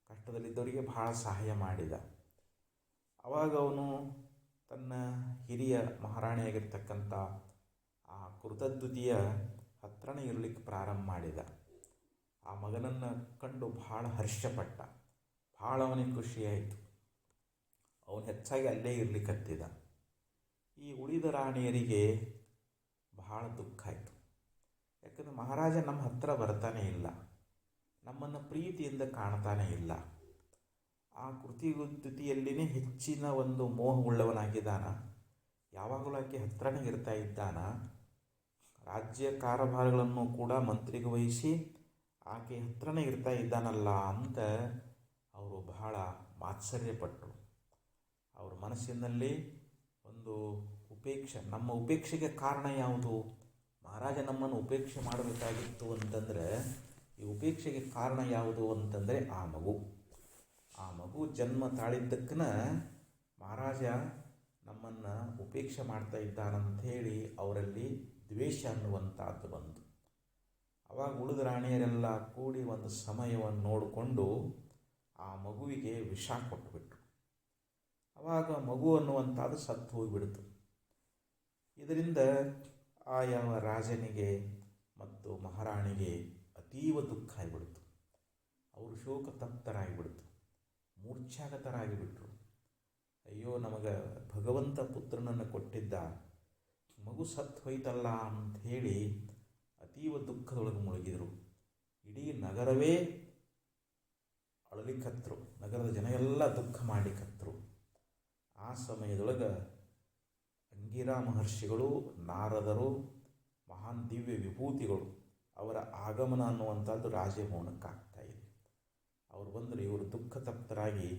ಕಷ್ಟದಲ್ಲಿದ್ದವರಿಗೆ ಬಹಳ ಸಹಾಯ ಮಾಡಿದ. ಆವಾಗ ಅವನು ತನ್ನ ಹಿರಿಯ ಮಹಾರಾಣಿಯಾಗಿರ್ತಕ್ಕಂಥ ಆ ಕೃತದ್ಯುತಿಯ ಹತ್ರನೇ ಇರಲಿಕ್ಕೆ ಪ್ರಾರಂಭ ಮಾಡಿದ. ಆ ಮಗನನ್ನು ಕಂಡು ಬಹಳ ಹರ್ಷಪಟ್ಟ, ಭಾಳ ಅವನಿಗೆ ಖುಷಿಯಾಯಿತು. ಅವನು ಹೆಚ್ಚಾಗಿ ಅಲ್ಲೇ ಇರಲಿಕ್ಕತ್ತಿದ. ಈ ಉಳಿದ ರಾಣಿಯರಿಗೆ ಬಹಳ ದುಃಖ ಆಯಿತು. ಯಾಕಂದರೆ ಮಹಾರಾಜ ನಮ್ಮ ಹತ್ರ ಬರ್ತಾನೆ ಇಲ್ಲ, ನಮ್ಮನ್ನು ಪ್ರೀತಿಯಿಂದ ಕಾಣ್ತಾನೆ ಇಲ್ಲ. ಆ ಕೃತದ್ಯುತಿಯಲ್ಲಿನೇ ಹೆಚ್ಚಿನ ಒಂದು ಮೋಹವುಳ್ಳವನಾಗಿದ್ದಾನ, ಯಾವಾಗಲೂ ಆಕೆ ಹತ್ರನೇ ಇರ್ತಾ ಇದ್ದಾನ. ರಾಜ್ಯ ಕಾರಭಾರಗಳನ್ನು ಕೂಡ ಮಂತ್ರಿಗೆ ವಹಿಸಿ ಆಕೆ ಹತ್ರನೇ ಇರ್ತಾ ಇದ್ದಾನಲ್ಲ ಅಂತ ಅವರು ಬಹಳ ಮಾತ್ಸರ್ಯಪಟ್ಟರು. ಅವ್ರ ಮನಸ್ಸಿನಲ್ಲಿ ಒಂದು ಉಪೇಕ್ಷೆ, ನಮ್ಮ ಉಪೇಕ್ಷೆಗೆ ಕಾರಣ ಯಾವುದು? ಮಹಾರಾಜ ನಮ್ಮನ್ನು ಉಪೇಕ್ಷೆ ಮಾಡಬೇಕಾಗಿತ್ತು ಅಂತಂದರೆ ಈ ಉಪೇಕ್ಷೆಗೆ ಕಾರಣ ಯಾವುದು ಅಂತಂದರೆ ಆ ಮಗು ಜನ್ಮ ತಾಳಿದ್ದಕ್ಕನ ಮಹಾರಾಜ ನಮ್ಮನ್ನು ಉಪೇಕ್ಷೆ ಮಾಡ್ತಾ ಇದ್ದಾನಂಥೇಳಿ ಅವರಲ್ಲಿ ದ್ವೇಷ ಅನ್ನುವಂಥದ್ದು ಬಂತು. ಅವಾಗ ಉಳಿದ ರಾಣಿಯರೆಲ್ಲ ಕೂಡಿ ಒಂದು ಸಮಯವನ್ನು ನೋಡಿಕೊಂಡು ಆ ಮಗುವಿಗೆ ವಿಷ ಕೊಟ್ಟುಬಿಟ್ರು. ಆವಾಗ ಮಗು ಅನ್ನುವಂಥದ್ದು ಸತ್ತು ಹೋಗಿಬಿಡ್ತು. ಇದರಿಂದ ಆ ಯಾವ ರಾಜನಿಗೆ ಮತ್ತು ಮಹಾರಾಣಿಗೆ ಅತೀವ ದುಃಖ ಆಗಿಬಿಡ್ತು. ಅವರು ಶೋಕತಪ್ತರಾಗಿಬಿಡ್ತು, ಮೂರ್ಛಾಗತರಾಗಿಬಿಟ್ರು. ಅಯ್ಯೋ, ನಮಗೆ ಭಗವಂತ ಪುತ್ರನನ್ನು ಕೊಟ್ಟಿದ್ದ, ಮಗು ಸತ್ತು ಹೋಯ್ತಲ್ಲ ಅಂಥೇಳಿ ಅತೀವ ದುಃಖದೊಳಗೆ ಮುಳುಗಿದರು. ಇಡೀ ನಗರವೇ ಅಳಲಿಕತ್ತರು, ನಗರದ ಜನ ಎಲ್ಲ ದುಃಖ ಮಾಡಿಕತ್ತರು. ಆ ಸಮಯದೊಳಗೆ ಅಂಗಿರ ಮಹರ್ಷಿಗಳು, ನಾರದರು, ಮಹಾನ್ ದಿವ್ಯ ವಿಭೂತಿಗಳು ಅವರ ಆಗಮನ ಅನ್ನುವಂಥದ್ದು ರಾಜಭವನಕ್ಕೆ ಆಗ್ತಾಯಿದೆ. ಅವರು ಬಂದರೆ ಇವರು ದುಃಖ ತಪ್ತರಾಗಿ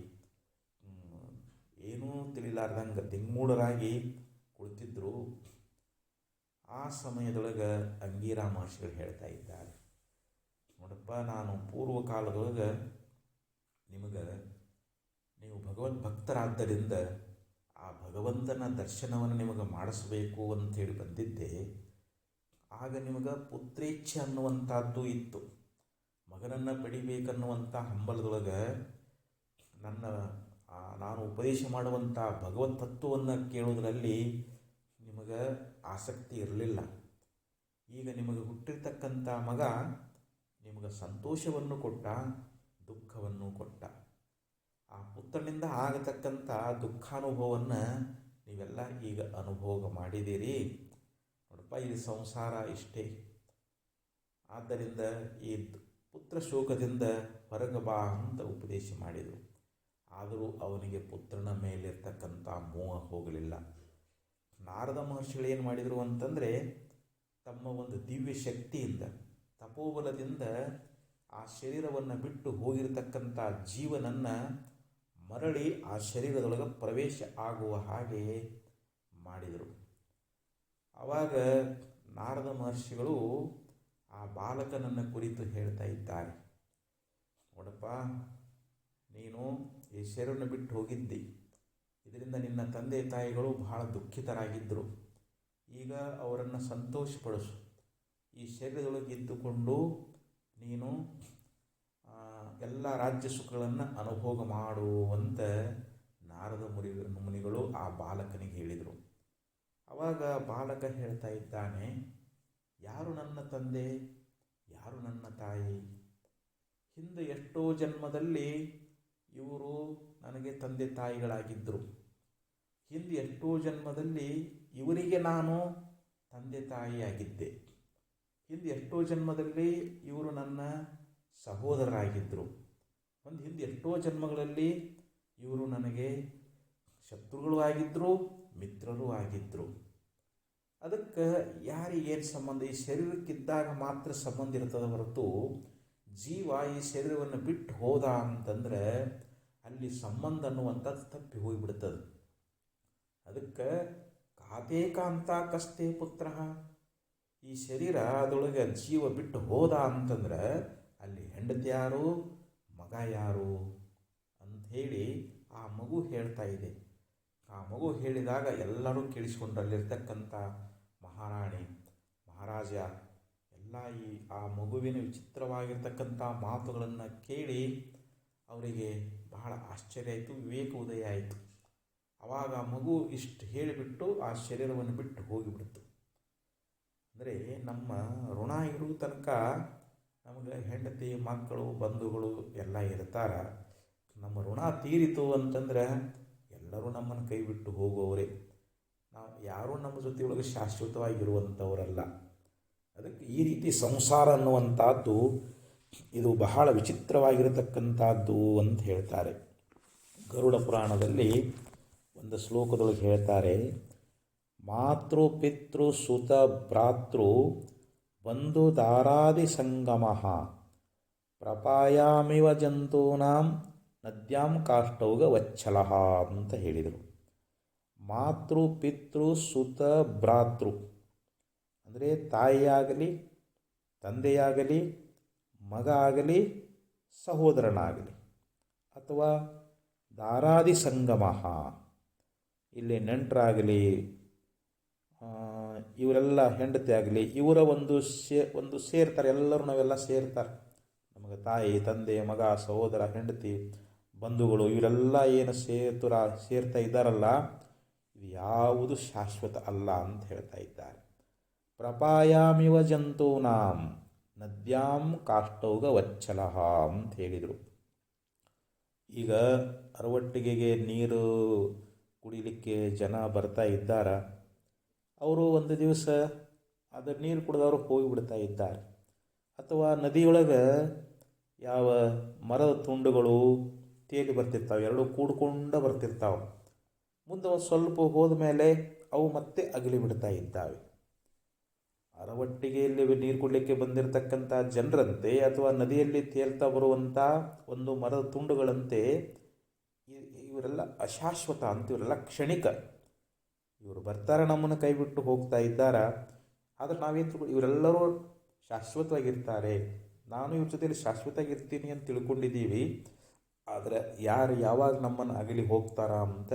ಏನೂ ತಿಳಿಲಾರ್ದಂಗೆ ದಿಗ್ಮೂಢರಾಗಿ ಕುಳಿತಿದ್ದರು. ಆ ಸಮಯದೊಳಗೆ ಅಂಗಿರ ಮಹರ್ಷಿಗಳು ಹೇಳ್ತಾ ಇದ್ದಾರೆ, ನೋಡಪ್ಪ, ನೋಡಪ್ಪ, ನಾನು ಪೂರ್ವ ಕಾಲದೊಳಗೆ ನಿಮಗೆ ನೀವು ಭಗವದ್ ಭಕ್ತರಾದ್ದರಿಂದ ಆ ಭಗವಂತನ ದರ್ಶನವನ್ನು ನಿಮಗೆ ಮಾಡಿಸ್ಬೇಕು ಅಂಥೇಳಿ ಬಂದಿದ್ದೆ. ಆಗ ನಿಮಗೆ ಪುತ್ರೇಚ್ಛೆ ಅನ್ನುವಂಥದ್ದು ಇತ್ತು. ಮಗನನ್ನು ಪಡಿಬೇಕನ್ನುವಂಥ ಹಂಬಲದೊಳಗೆ ನಾನು ಉಪದೇಶ ಮಾಡುವಂಥ ಭಗವತ್ ತತ್ವವನ್ನು ಕೇಳೋದ್ರಲ್ಲಿ ನಿಮಗೆ ಆಸಕ್ತಿ ಇರಲಿಲ್ಲ. ಈಗ ನಿಮಗೆ ಹುಟ್ಟಿರ್ತಕ್ಕಂಥ ಮಗ ನಿಮಗೆ ಸಂತೋಷವನ್ನು ಕೊಟ್ಟ, ದುಃಖವನ್ನು ಕೊಟ್ಟ. ಆ ಪುತ್ರನಿಂದ ಆಗತಕ್ಕಂಥ ದುಃಖಾನುಭವವನ್ನು ನೀವೆಲ್ಲ ಈಗ ಅನುಭೋಗ ಮಾಡಿದ್ದೀರಿ. ನೋಡಪ್ಪ, ಇದು ಸಂಸಾರ ಇಷ್ಟೇ. ಆದ್ದರಿಂದ ಈ ಪುತ್ರ ಶೋಕದಿಂದ ಹೊರಗೆ ಬಾ ಅಂತ ಉಪದೇಶ ಮಾಡಿದರು. ಆದರೂ ಅವನಿಗೆ ಪುತ್ರನ ಮೇಲಿರ್ತಕ್ಕಂಥ ಮೋಹ ಹೋಗಲಿಲ್ಲ. ನಾರದ ಮಹರ್ಷಿಗಳು ಏನು ಮಾಡಿದರು ಅಂತಂದರೆ, ತಮ್ಮ ಒಂದು ದಿವ್ಯ ಶಕ್ತಿಯಿಂದ, ತಪೋಬಲದಿಂದ ಆ ಶರೀರವನ್ನು ಬಿಟ್ಟು ಹೋಗಿರತಕ್ಕಂಥ ಜೀವನನ್ನು ಮರಳಿ ಆ ಶರೀರದೊಳಗೆ ಪ್ರವೇಶ ಆಗುವ ಹಾಗೆ ಮಾಡಿದರು. ಆವಾಗ ನಾರದ ಮಹರ್ಷಿಗಳು ಆ ಬಾಲಕನನ್ನು ಕುರಿತು ಹೇಳ್ತಾ ಇದ್ದಾರೆ, ನೋಡಪ್ಪ, ನೀನು ಈ ಶರೀರವನ್ನು ಬಿಟ್ಟು ಹೋಗಿದ್ದಿ. ಇದರಿಂದ ನಿನ್ನ ತಂದೆ ತಾಯಿಗಳು ಬಹಳ ದುಃಖಿತರಾಗಿದ್ದರು. ಈಗ ಅವರನ್ನು ಸಂತೋಷಪಡಿಸು. ಈ ಶರೀರದೊಳಗೆ ಇದ್ದುಕೊಂಡು ನೀನು ಎಲ್ಲ ರಾಜ್ಯ ಸುಖಗಳನ್ನು ಅನುಭೋಗ ಮಾಡುವಂತ ನಾರದ ಮುನಿಗಳು ಆ ಬಾಲಕನಿಗೆ ಹೇಳಿದರು. ಆವಾಗ ಬಾಲಕ ಹೇಳ್ತಾ ಇದ್ದಾನೆ, ಯಾರು ನನ್ನ ತಂದೆ, ಯಾರು ನನ್ನ ತಾಯಿ? ಹಿಂದೆ ಎಷ್ಟೋ ಜನ್ಮದಲ್ಲಿ ಇವರು ನನಗೆ ತಂದೆ ತಾಯಿಗಳಾಗಿದ್ದರು. ಹಿಂದೆ ಎಷ್ಟೋ ಜನ್ಮದಲ್ಲಿ ಇವರಿಗೆ ನಾನು ತಂದೆ ತಾಯಿಯಾಗಿದ್ದೆ. ಹಿಂದೆ ಎಷ್ಟೋ ಜನ್ಮದಲ್ಲಿ ಇವರು ನನ್ನ ಸಹೋದರರಾಗಿದ್ದರು. ಹಿಂದೆ ಎಷ್ಟೋ ಜನ್ಮಗಳಲ್ಲಿ ಇವರು ನನಗೆ ಶತ್ರುಗಳು ಆಗಿದ್ದರು, ಮಿತ್ರರು ಆಗಿದ್ದರು. ಅದಕ್ಕೆ ಯಾರಿಗೇನು ಸಂಬಂಧ? ಈ ಶರೀರಕ್ಕಿದ್ದಾಗ ಮಾತ್ರ ಸಂಬಂಧ ಇರ್ತದೆ ಹೊರತು ಜೀವ ಈ ಶರೀರವನ್ನು ಬಿಟ್ಟು ಹೋದ ಅಂತಂದರೆ ಅಲ್ಲಿ ಸಂಬಂಧ ಅನ್ನುವಂಥದ್ದು ತಪ್ಪಿ ಹೋಗಿಬಿಡ್ತದೆ. ಅದಕ್ಕೆ ಕಾತೆ ಕಾಂತ ಕಸ್ತೆ ಪುತ್ರ, ಈ ಶರೀರ ಅದರೊಳಗೆ ಜೀವ ಬಿಟ್ಟು ಹೋದ ಅಂತಂದ್ರೆ ಅಲ್ಲಿ ಹೆಂಡತಿ ಯಾರು, ಮಗ ಯಾರು ಅಂಥೇಳಿ ಆ ಮಗು ಹೇಳ್ತಾ ಇದೆ. ಆ ಮಗು ಹೇಳಿದಾಗ ಎಲ್ಲರೂ ಕೇಳಿಸ್ಕೊಂಡ್ರು. ಅಲ್ಲಿರ್ತಕ್ಕಂಥ ಮಹಾರಾಣಿ, ಮಹಾರಾಜ ಎಲ್ಲ ಆ ಮಗುವಿನ ವಿಚಿತ್ರವಾಗಿರ್ತಕ್ಕಂಥ ಮಾತುಗಳನ್ನು ಕೇಳಿ ಅವರಿಗೆ ಬಹಳ ಆಶ್ಚರ್ಯ ಆಯಿತು, ವಿವೇಕ ಉದಯ ಆಯಿತು. ಆವಾಗ ಆ ಮಗು ಇಷ್ಟು ಹೇಳಿಬಿಟ್ಟು ಆ ಶರೀರವನ್ನು ಬಿಟ್ಟು ಹೋಗಿಬಿಡ್ತು. ಅಂದರೆ ನಮ್ಮ ಋಣ ಇರೋ ತನಕ ನಮಗೆ ಹೆಂಡತಿ, ಮಕ್ಕಳು, ಬಂಧುಗಳು ಎಲ್ಲ ಇರ್ತಾರೆ. ನಮ್ಮ ಋಣ ತೀರಿತು ಅಂತಂದ್ರೆ ಎಲ್ಲರೂ ನಮ್ಮನ್ನು ಕೈ ಬಿಟ್ಟು ಹೋಗುವವರೇ. ನಾವು ಯಾರೂ ನಮ್ಮ ಜೊತೆಯೊಳಗೆ ಶಾಶ್ವತವಾಗಿರುವಂಥವರಲ್ಲ. ಅದಕ್ಕೆ ಈ ರೀತಿ ಸಂಸಾರ ಅನ್ನುವಂಥದ್ದು ಇದು ಬಹಳ ವಿಚಿತ್ರವಾಗಿರತಕ್ಕಂಥದ್ದು ಅಂತ ಹೇಳ್ತಾರೆ. ಗರುಡ ಪುರಾಣದಲ್ಲಿ ಒಂದು ಶ್ಲೋಕದೊಳಗೆ ಹೇಳ್ತಾರೆ, ಮಾತೃ ಪಿತೃ ಸುತ ಭ್ರಾತೃ ಬಂಧು ದಾರಾದಿ ಸಂಗಮ ಪ್ರಪಾಯಾಮಿವ ಜಂತೂನಾಂ ನದ್ಯಾಂ ಕಾಷ್ಟೌಗ ವಚ್ಚಲ ಅಂತ ಹೇಳಿದರು. ಮಾತೃ ಪಿತೃ ಸುತ ಭ್ರಾತೃ ಅಂದರೆ ತಾಯಿಯಾಗಲಿ, ತಂದೆಯಾಗಲಿ, ಮಗ ಆಗಲಿ, ಸಹೋದರನಾಗಲಿ, ಅಥವಾ ದಾರಾದಿ ಸಂಗಮ, ಇಲ್ಲಿ ನೆಂಟರಾಗಲಿ, ಇವರೆಲ್ಲ ಹೆಂಡತಿ ಆಗಲಿ, ಇವರ ಒಂದು ಸೇರ್ತಾರೆ. ಎಲ್ಲರೂ ನಾವೆಲ್ಲ ಸೇರ್ತಾರೆ. ನಮಗೆ ತಾಯಿ, ತಂದೆ, ಮಗ, ಸಹೋದರ, ಹೆಂಡತಿ, ಬಂಧುಗಳು ಇವರೆಲ್ಲ ಏನು ಸೇರ್ತಾ ಇದ್ದಾರಲ್ಲ, ಇದು ಯಾವುದು ಶಾಶ್ವತ ಅಲ್ಲ ಅಂತ ಹೇಳ್ತಾ ಇದ್ದಾರೆ. ಪ್ರಪಾಯಾಮಿವ ಜಂತೂನಾಂ ನದ್ಯಾಂ ಕಾಷ್ಟೌಗ ವಚ್ಚಲ ಅಂತ ಹೇಳಿದರು. ಈಗ ಅರವಟ್ಟಿಗೆಗೆ ನೀರು ಕುಡಿಲಿಕ್ಕೆ ಜನ ಬರ್ತಾ ಇದ್ದಾರ. ಅವರು ಒಂದು ದಿವಸ ಅದು ನೀರು ಕುಡಿದವರು ಹೋಗಿಬಿಡ್ತಾ ಇದ್ದಾರೆ. ಅಥವಾ ನದಿಯೊಳಗೆ ಯಾವ ಮರದ ತುಂಡುಗಳು ತೇಲಿ ಬರ್ತಿರ್ತಾವೆ, ಎರಡೂ ಕೂಡ್ಕೊಂಡು ಬರ್ತಿರ್ತಾವೆ. ಮುಂದೆ ಒಂದು ಸ್ವಲ್ಪ ಹೋದ ಮೇಲೆ ಅವು ಮತ್ತೆ ಅಗಲಿ ಬಿಡ್ತಾ ಇದ್ದಾವೆ. ಅರವಟ್ಟಿಗೆಯಲ್ಲಿ ನೀರು ಕುಡಲಿಕ್ಕೆ ಬಂದಿರತಕ್ಕಂಥ ಜನರಂತೆ ಅಥವಾ ನದಿಯಲ್ಲಿ ತೇಲ್ತಾ ಬರುವಂಥ ಒಂದು ಮರದ ತುಂಡುಗಳಂತೆ ಇವರೆಲ್ಲ ಅಶಾಶ್ವತ ಅಂತ, ಇವರೆಲ್ಲ ಕ್ಷಣಿಕ. ಇವರು ಬರ್ತಾರೆ, ನಮ್ಮನ್ನು ಕೈ ಬಿಟ್ಟು ಹೋಗ್ತಾ ಇದ್ದಾರ. ಆದರೆ ನಾವೇನು ಇವರೆಲ್ಲರೂ ಶಾಶ್ವತವಾಗಿರ್ತಾರೆ, ನಾನು ಇವ್ರ ಜೊತೆಯಲ್ಲಿ ಶಾಶ್ವತವಾಗಿ ಇರ್ತೀನಿ ಅಂತ ತಿಳ್ಕೊಂಡಿದ್ದೀವಿ. ಆದರೆ ಯಾರು ಯಾವಾಗ ನಮ್ಮನ್ನು ಅಗಲಿ ಹೋಗ್ತಾರ ಅಂತ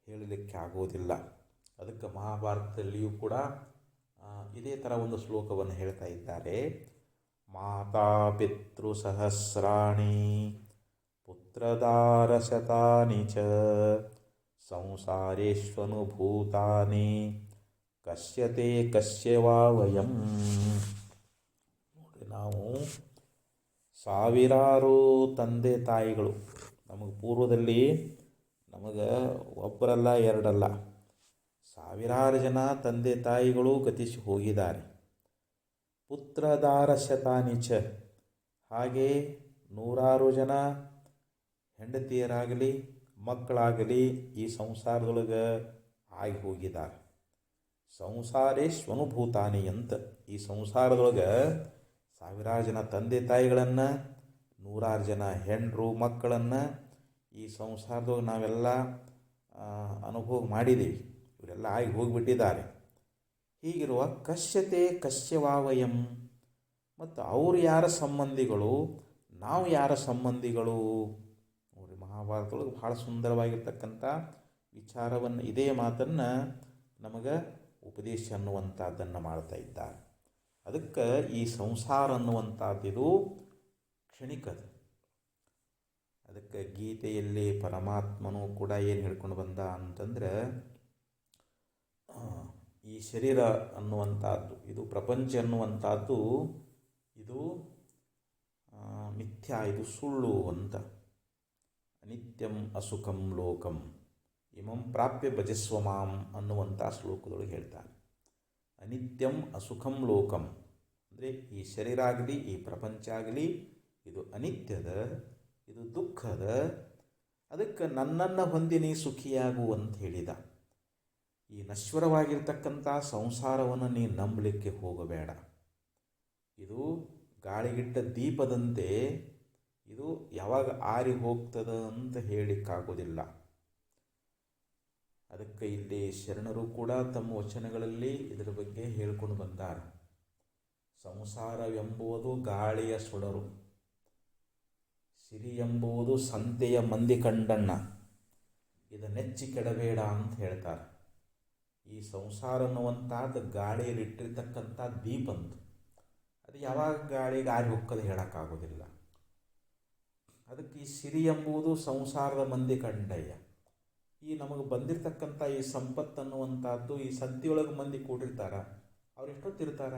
ಹೇಳಲಿಕ್ಕೆ ಆಗೋದಿಲ್ಲ. ಅದಕ್ಕೆ ಮಹಾಭಾರತದಲ್ಲಿಯೂ ಕೂಡ ಇದೇ ಥರ ಒಂದು ಶ್ಲೋಕವನ್ನು ಹೇಳ್ತಾ ಇದ್ದಾರೆ. ಮಾತಾ ಪಿತೃ ಸಹಸ್ರಾಣಿ ಪುತ್ರದಾರಶತಾನಿ ಚ ಸಂಸಾರೇಷ್ವನುಭೂತಾನಿ ಕಶ್ಯತೆ ಕಶ್ಯವಾ ವಯಂ. ನೋಡ್ರಿ, ನಾವು ಸಾವಿರಾರು ತಂದೆ ತಾಯಿಗಳು ನಮಗೆ ಪೂರ್ವದಲ್ಲಿ ನಮಗೆ ಒಬ್ಬರಲ್ಲ ಎರಡಲ್ಲ ಸಾವಿರಾರು ಜನ ತಂದೆ ತಾಯಿಗಳು ಗತಿಸಿ ಹೋಗಿದ್ದಾರೆ. ಪುತ್ರದಾರ ಶತಾನಿ ಚ, ಹಾಗೆ ನೂರಾರು ಜನ ಹೆಂಡತಿಯರಾಗಲಿ ಮಕ್ಕಳಾಗಲಿ ಈ ಸಂಸಾರದೊಳಗೆ ಆಗಿ ಹೋಗಿದ್ದಾರೆ. ಸಂಸಾರೇಶ್ವನುಭೂತಾನಿ ಅಂತ, ಈ ಸಂಸಾರದೊಳಗೆ ಸಾವಿರಾರು ಜನ ತಂದೆ ತಾಯಿಗಳನ್ನು, ನೂರಾರು ಜನ ಹೆಂಡರು ಮಕ್ಕಳನ್ನು ಈ ಸಂಸಾರದೊಳಗೆ ನಾವೆಲ್ಲ ಅನುಭವ ಮಾಡಿದ್ದೀವಿ. ಇವರೆಲ್ಲ ಆಗಿ ಹೋಗಿಬಿಟ್ಟಿದ್ದಾರೆ. ಹೀಗಿರುವ ಕಶ್ಯತೆ ಕಶ್ಯವಾವಯಂ, ಮತ್ತು ಅವರು ಯಾರ ಸಂಬಂಧಿಗಳು, ನಾವು ಯಾರ ಸಂಬಂಧಿಗಳು. ನೋಡಿ, ಮಹಾಭಾರತದೊಳಗೆ ಭಾಳ ಸುಂದರವಾಗಿರ್ತಕ್ಕಂಥ ವಿಚಾರವನ್ನು, ಇದೇ ಮಾತನ್ನು ನಮಗೆ ಉಪದೇಶ ಅನ್ನುವಂಥದ್ದನ್ನು ಮಾಡ್ತಾ ಇದ್ದಾರೆ. ಅದಕ್ಕೆ ಈ ಸಂಸಾರ ಅನ್ನುವಂಥದ್ದಿದು ಕ್ಷಣಿಕದ. ಅದಕ್ಕೆ ಗೀತೆಯಲ್ಲಿ ಪರಮಾತ್ಮನೂ ಕೂಡ ಏನು ಹೇಳ್ಕೊಂಡು ಬಂದ ಅಂತಂದರೆ, ಈ ಶರೀರ ಅನ್ನುವಂಥದ್ದು, ಇದು ಪ್ರಪಂಚ ಅನ್ನುವಂಥದ್ದು ಇದು ಮಿಥ್ಯಾ, ಇದು ಸುಳ್ಳು ಅಂತ. ಅನಿತ್ಯಂ ಅಸುಖಂ ಲೋಕಂ ಇಮಂ ಪ್ರಾಪ್ಯ ಭಜಸ್ವ ಮಾಂ ಅನ್ನುವಂಥ ಶ್ಲೋಕದೊಳಗೆ ಹೇಳ್ತಾರೆ. ಅನಿತ್ಯಂ ಅಸುಖಂ ಲೋಕಂ ಅಂದರೆ ಈ ಶರೀರ ಆಗಲಿ ಈ ಪ್ರಪಂಚ ಆಗಲಿ ಇದು ಅನಿತ್ಯದ, ಇದು ದುಃಖದ. ಅದಕ್ಕೆ ನನ್ನನ್ನು ಹೊಂದಿ ನೀ ಸುಖಿಯಾಗು ಅಂತ ಹೇಳಿದ. ಈ ನಶ್ವರವಾಗಿರ್ತಕ್ಕಂಥ ಸಂಸಾರವನ್ನು ನೀ ನಂಬಲಿಕ್ಕೆ ಹೋಗಬೇಡ. ಇದು ಗಾಳಿಗಿಟ್ಟ ದೀಪದಂತೆ, ಇದು ಯಾವಾಗ ಆರಿ ಹೋಗ್ತದ ಅಂತ ಹೇಳಲಿಕ್ಕಾಗೋದಿಲ್ಲ. ಅದಕ್ಕೆ ಇಲ್ಲಿ ಶರಣರು ಕೂಡ ತಮ್ಮ ವಚನಗಳಲ್ಲಿ ಇದರ ಬಗ್ಗೆ ಹೇಳ್ಕೊಂಡು ಬಂದಾರ. ಸಂಸಾರವೆಂಬುವುದು ಗಾಳಿಯ ಸುಡರು, ಸಿರಿ ಎಂಬುದು ಸಂತೆಯ ಮಂದಿ ಕಂಡಣ್ಣ, ಇದನ್ನೆಚ್ಚಿ ಕೆಡಬೇಡ ಅಂತ ಹೇಳ್ತಾರೆ. ಈ ಸಂಸಾರ ಅನ್ನುವಂಥದ್ದು ಗಾಳಿಯಲ್ಲಿಟ್ಟಿರ್ತಕ್ಕಂಥ ದೀಪಂತ, ಅದು ಯಾವಾಗ ಗಾಳಿಗೆ ಆರಿ ಹೋಗ್ತದೆ ಹೇಳೋಕ್ಕಾಗೋದಿಲ್ಲ. ಅದಕ್ಕೆ ಈ ಸಿರಿ ಎಂಬುದು ಸಂಸಾರದ ಮಂದಿ ಕಂಡಯ್ಯ. ಈ ನಮಗೆ ಬಂದಿರತಕ್ಕಂಥ ಈ ಸಂಪತ್ತು ಅನ್ನುವಂಥದ್ದು, ಈ ಸಂತಿಯೊಳಗೆ ಮಂದಿ ಕೂಡಿರ್ತಾರ, ಅವ್ರು ಎಷ್ಟೊತ್ತಿರ್ತಾರ,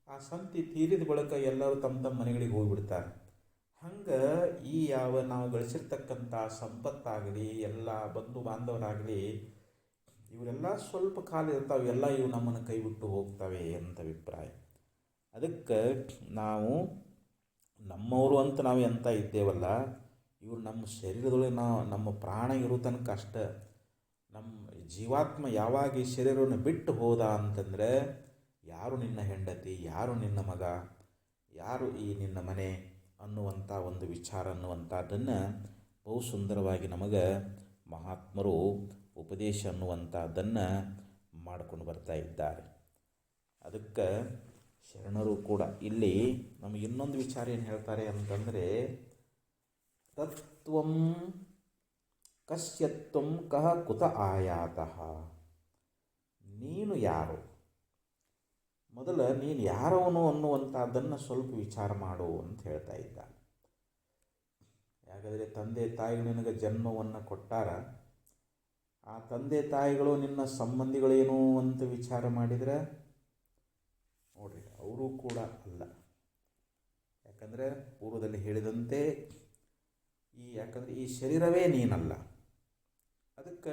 ಆ ಸಂತಿ ತೀರಿದ ಬಳಿಕ ಎಲ್ಲರೂ ತಮ್ಮ ತಮ್ಮ ಮನೆಗಳಿಗೆ ಹೋಗಿಬಿಡ್ತಾರೆ. ಹಂಗೆ ಈ ನಾವು ಗಳಿಸಿರ್ತಕ್ಕಂಥ ಸಂಪತ್ತಾಗಲಿ, ಎಲ್ಲ ಬಂಧು ಬಾಂಧವರಾಗಲಿ, ಇವರೆಲ್ಲ ಸ್ವಲ್ಪ ಕಾಲ ಇರ್ತಾವೆ, ಎಲ್ಲ ಇವು ನಮ್ಮನ್ನು ಕೈ ಬಿಟ್ಟು ಹೋಗ್ತವೆ ಅಂತ ಅಭಿಪ್ರಾಯ. ಅದಕ್ಕೆ ನಾವು ನಮ್ಮವರು ಅಂತ ನಾವು ಎಂತ ಇದ್ದೇವಲ್ಲ, ಇವರು ನಮ್ಮ ಶರೀರದೊಳಗೆ ನಮ್ಮ ಪ್ರಾಣ ಇರೋ ತನಕ ಅಷ್ಟ. ನಮ್ಮ ಜೀವಾತ್ಮ ಯಾವಾಗ ಈ ಶರೀರವನ್ನು ಬಿಟ್ಟು ಹೋದ ಅಂತಂದರೆ, ಯಾರು ನಿನ್ನ ಹೆಂಡತಿ, ಯಾರು ನಿನ್ನ ಮಗ, ಯಾರು ಈ ನಿನ್ನ ಮನೆ ಅನ್ನುವಂಥ ಒಂದು ವಿಚಾರ ಅನ್ನುವಂಥದ್ದನ್ನು ಬಹು ಸುಂದರವಾಗಿ ನಮಗೆ ಮಹಾತ್ಮರು ಉಪದೇಶ ಅನ್ನುವಂಥದ್ದನ್ನು ಮಾಡಿಕೊಂಡು ಬರ್ತಾ ಇದ್ದಾರೆ. ಅದಕ್ಕೆ ಶರಣರು ಕೂಡ ಇಲ್ಲಿ ನಮಗೆ ಇನ್ನೊಂದು ವಿಚಾರ ಏನು ಹೇಳ್ತಾರೆ ಅಂತಂದರೆ, ತತ್ವಂ ಕಸ್ಯತ್ವಂ ಕಹ ಕುತ ಆಯಾತಃ. ನೀನು ಯಾರು, ಮೊದಲ ನೀನು ಯಾರವನು ಅನ್ನುವಂಥದ್ದನ್ನು ಸ್ವಲ್ಪ ವಿಚಾರ ಮಾಡು ಅಂತ ಹೇಳ್ತಾ ಇದ್ದ. ಯಾಕಂದರೆ ತಂದೆ ತಾಯಿಗಳು ನಿನಗೆ ಜನ್ಮವನ್ನು ಕೊಟ್ಟಾರ, ಆ ತಂದೆ ತಾಯಿಗಳು ನಿನ್ನ ಸಂಬಂಧಿಗಳೇನು ಅಂತ ವಿಚಾರ ಮಾಡಿದರೆ ನೋಡ್ರಿ, ಅವರು ಕೂಡ ಅಲ್ಲ. ಯಾಕಂದರೆ ಪೂರ್ವದಲ್ಲಿ ಹೇಳಿದಂತೆ ಯಾಕಂದರೆ ಈ ಶರೀರವೇ ನೀನಲ್ಲ. ಅದಕ್ಕೆ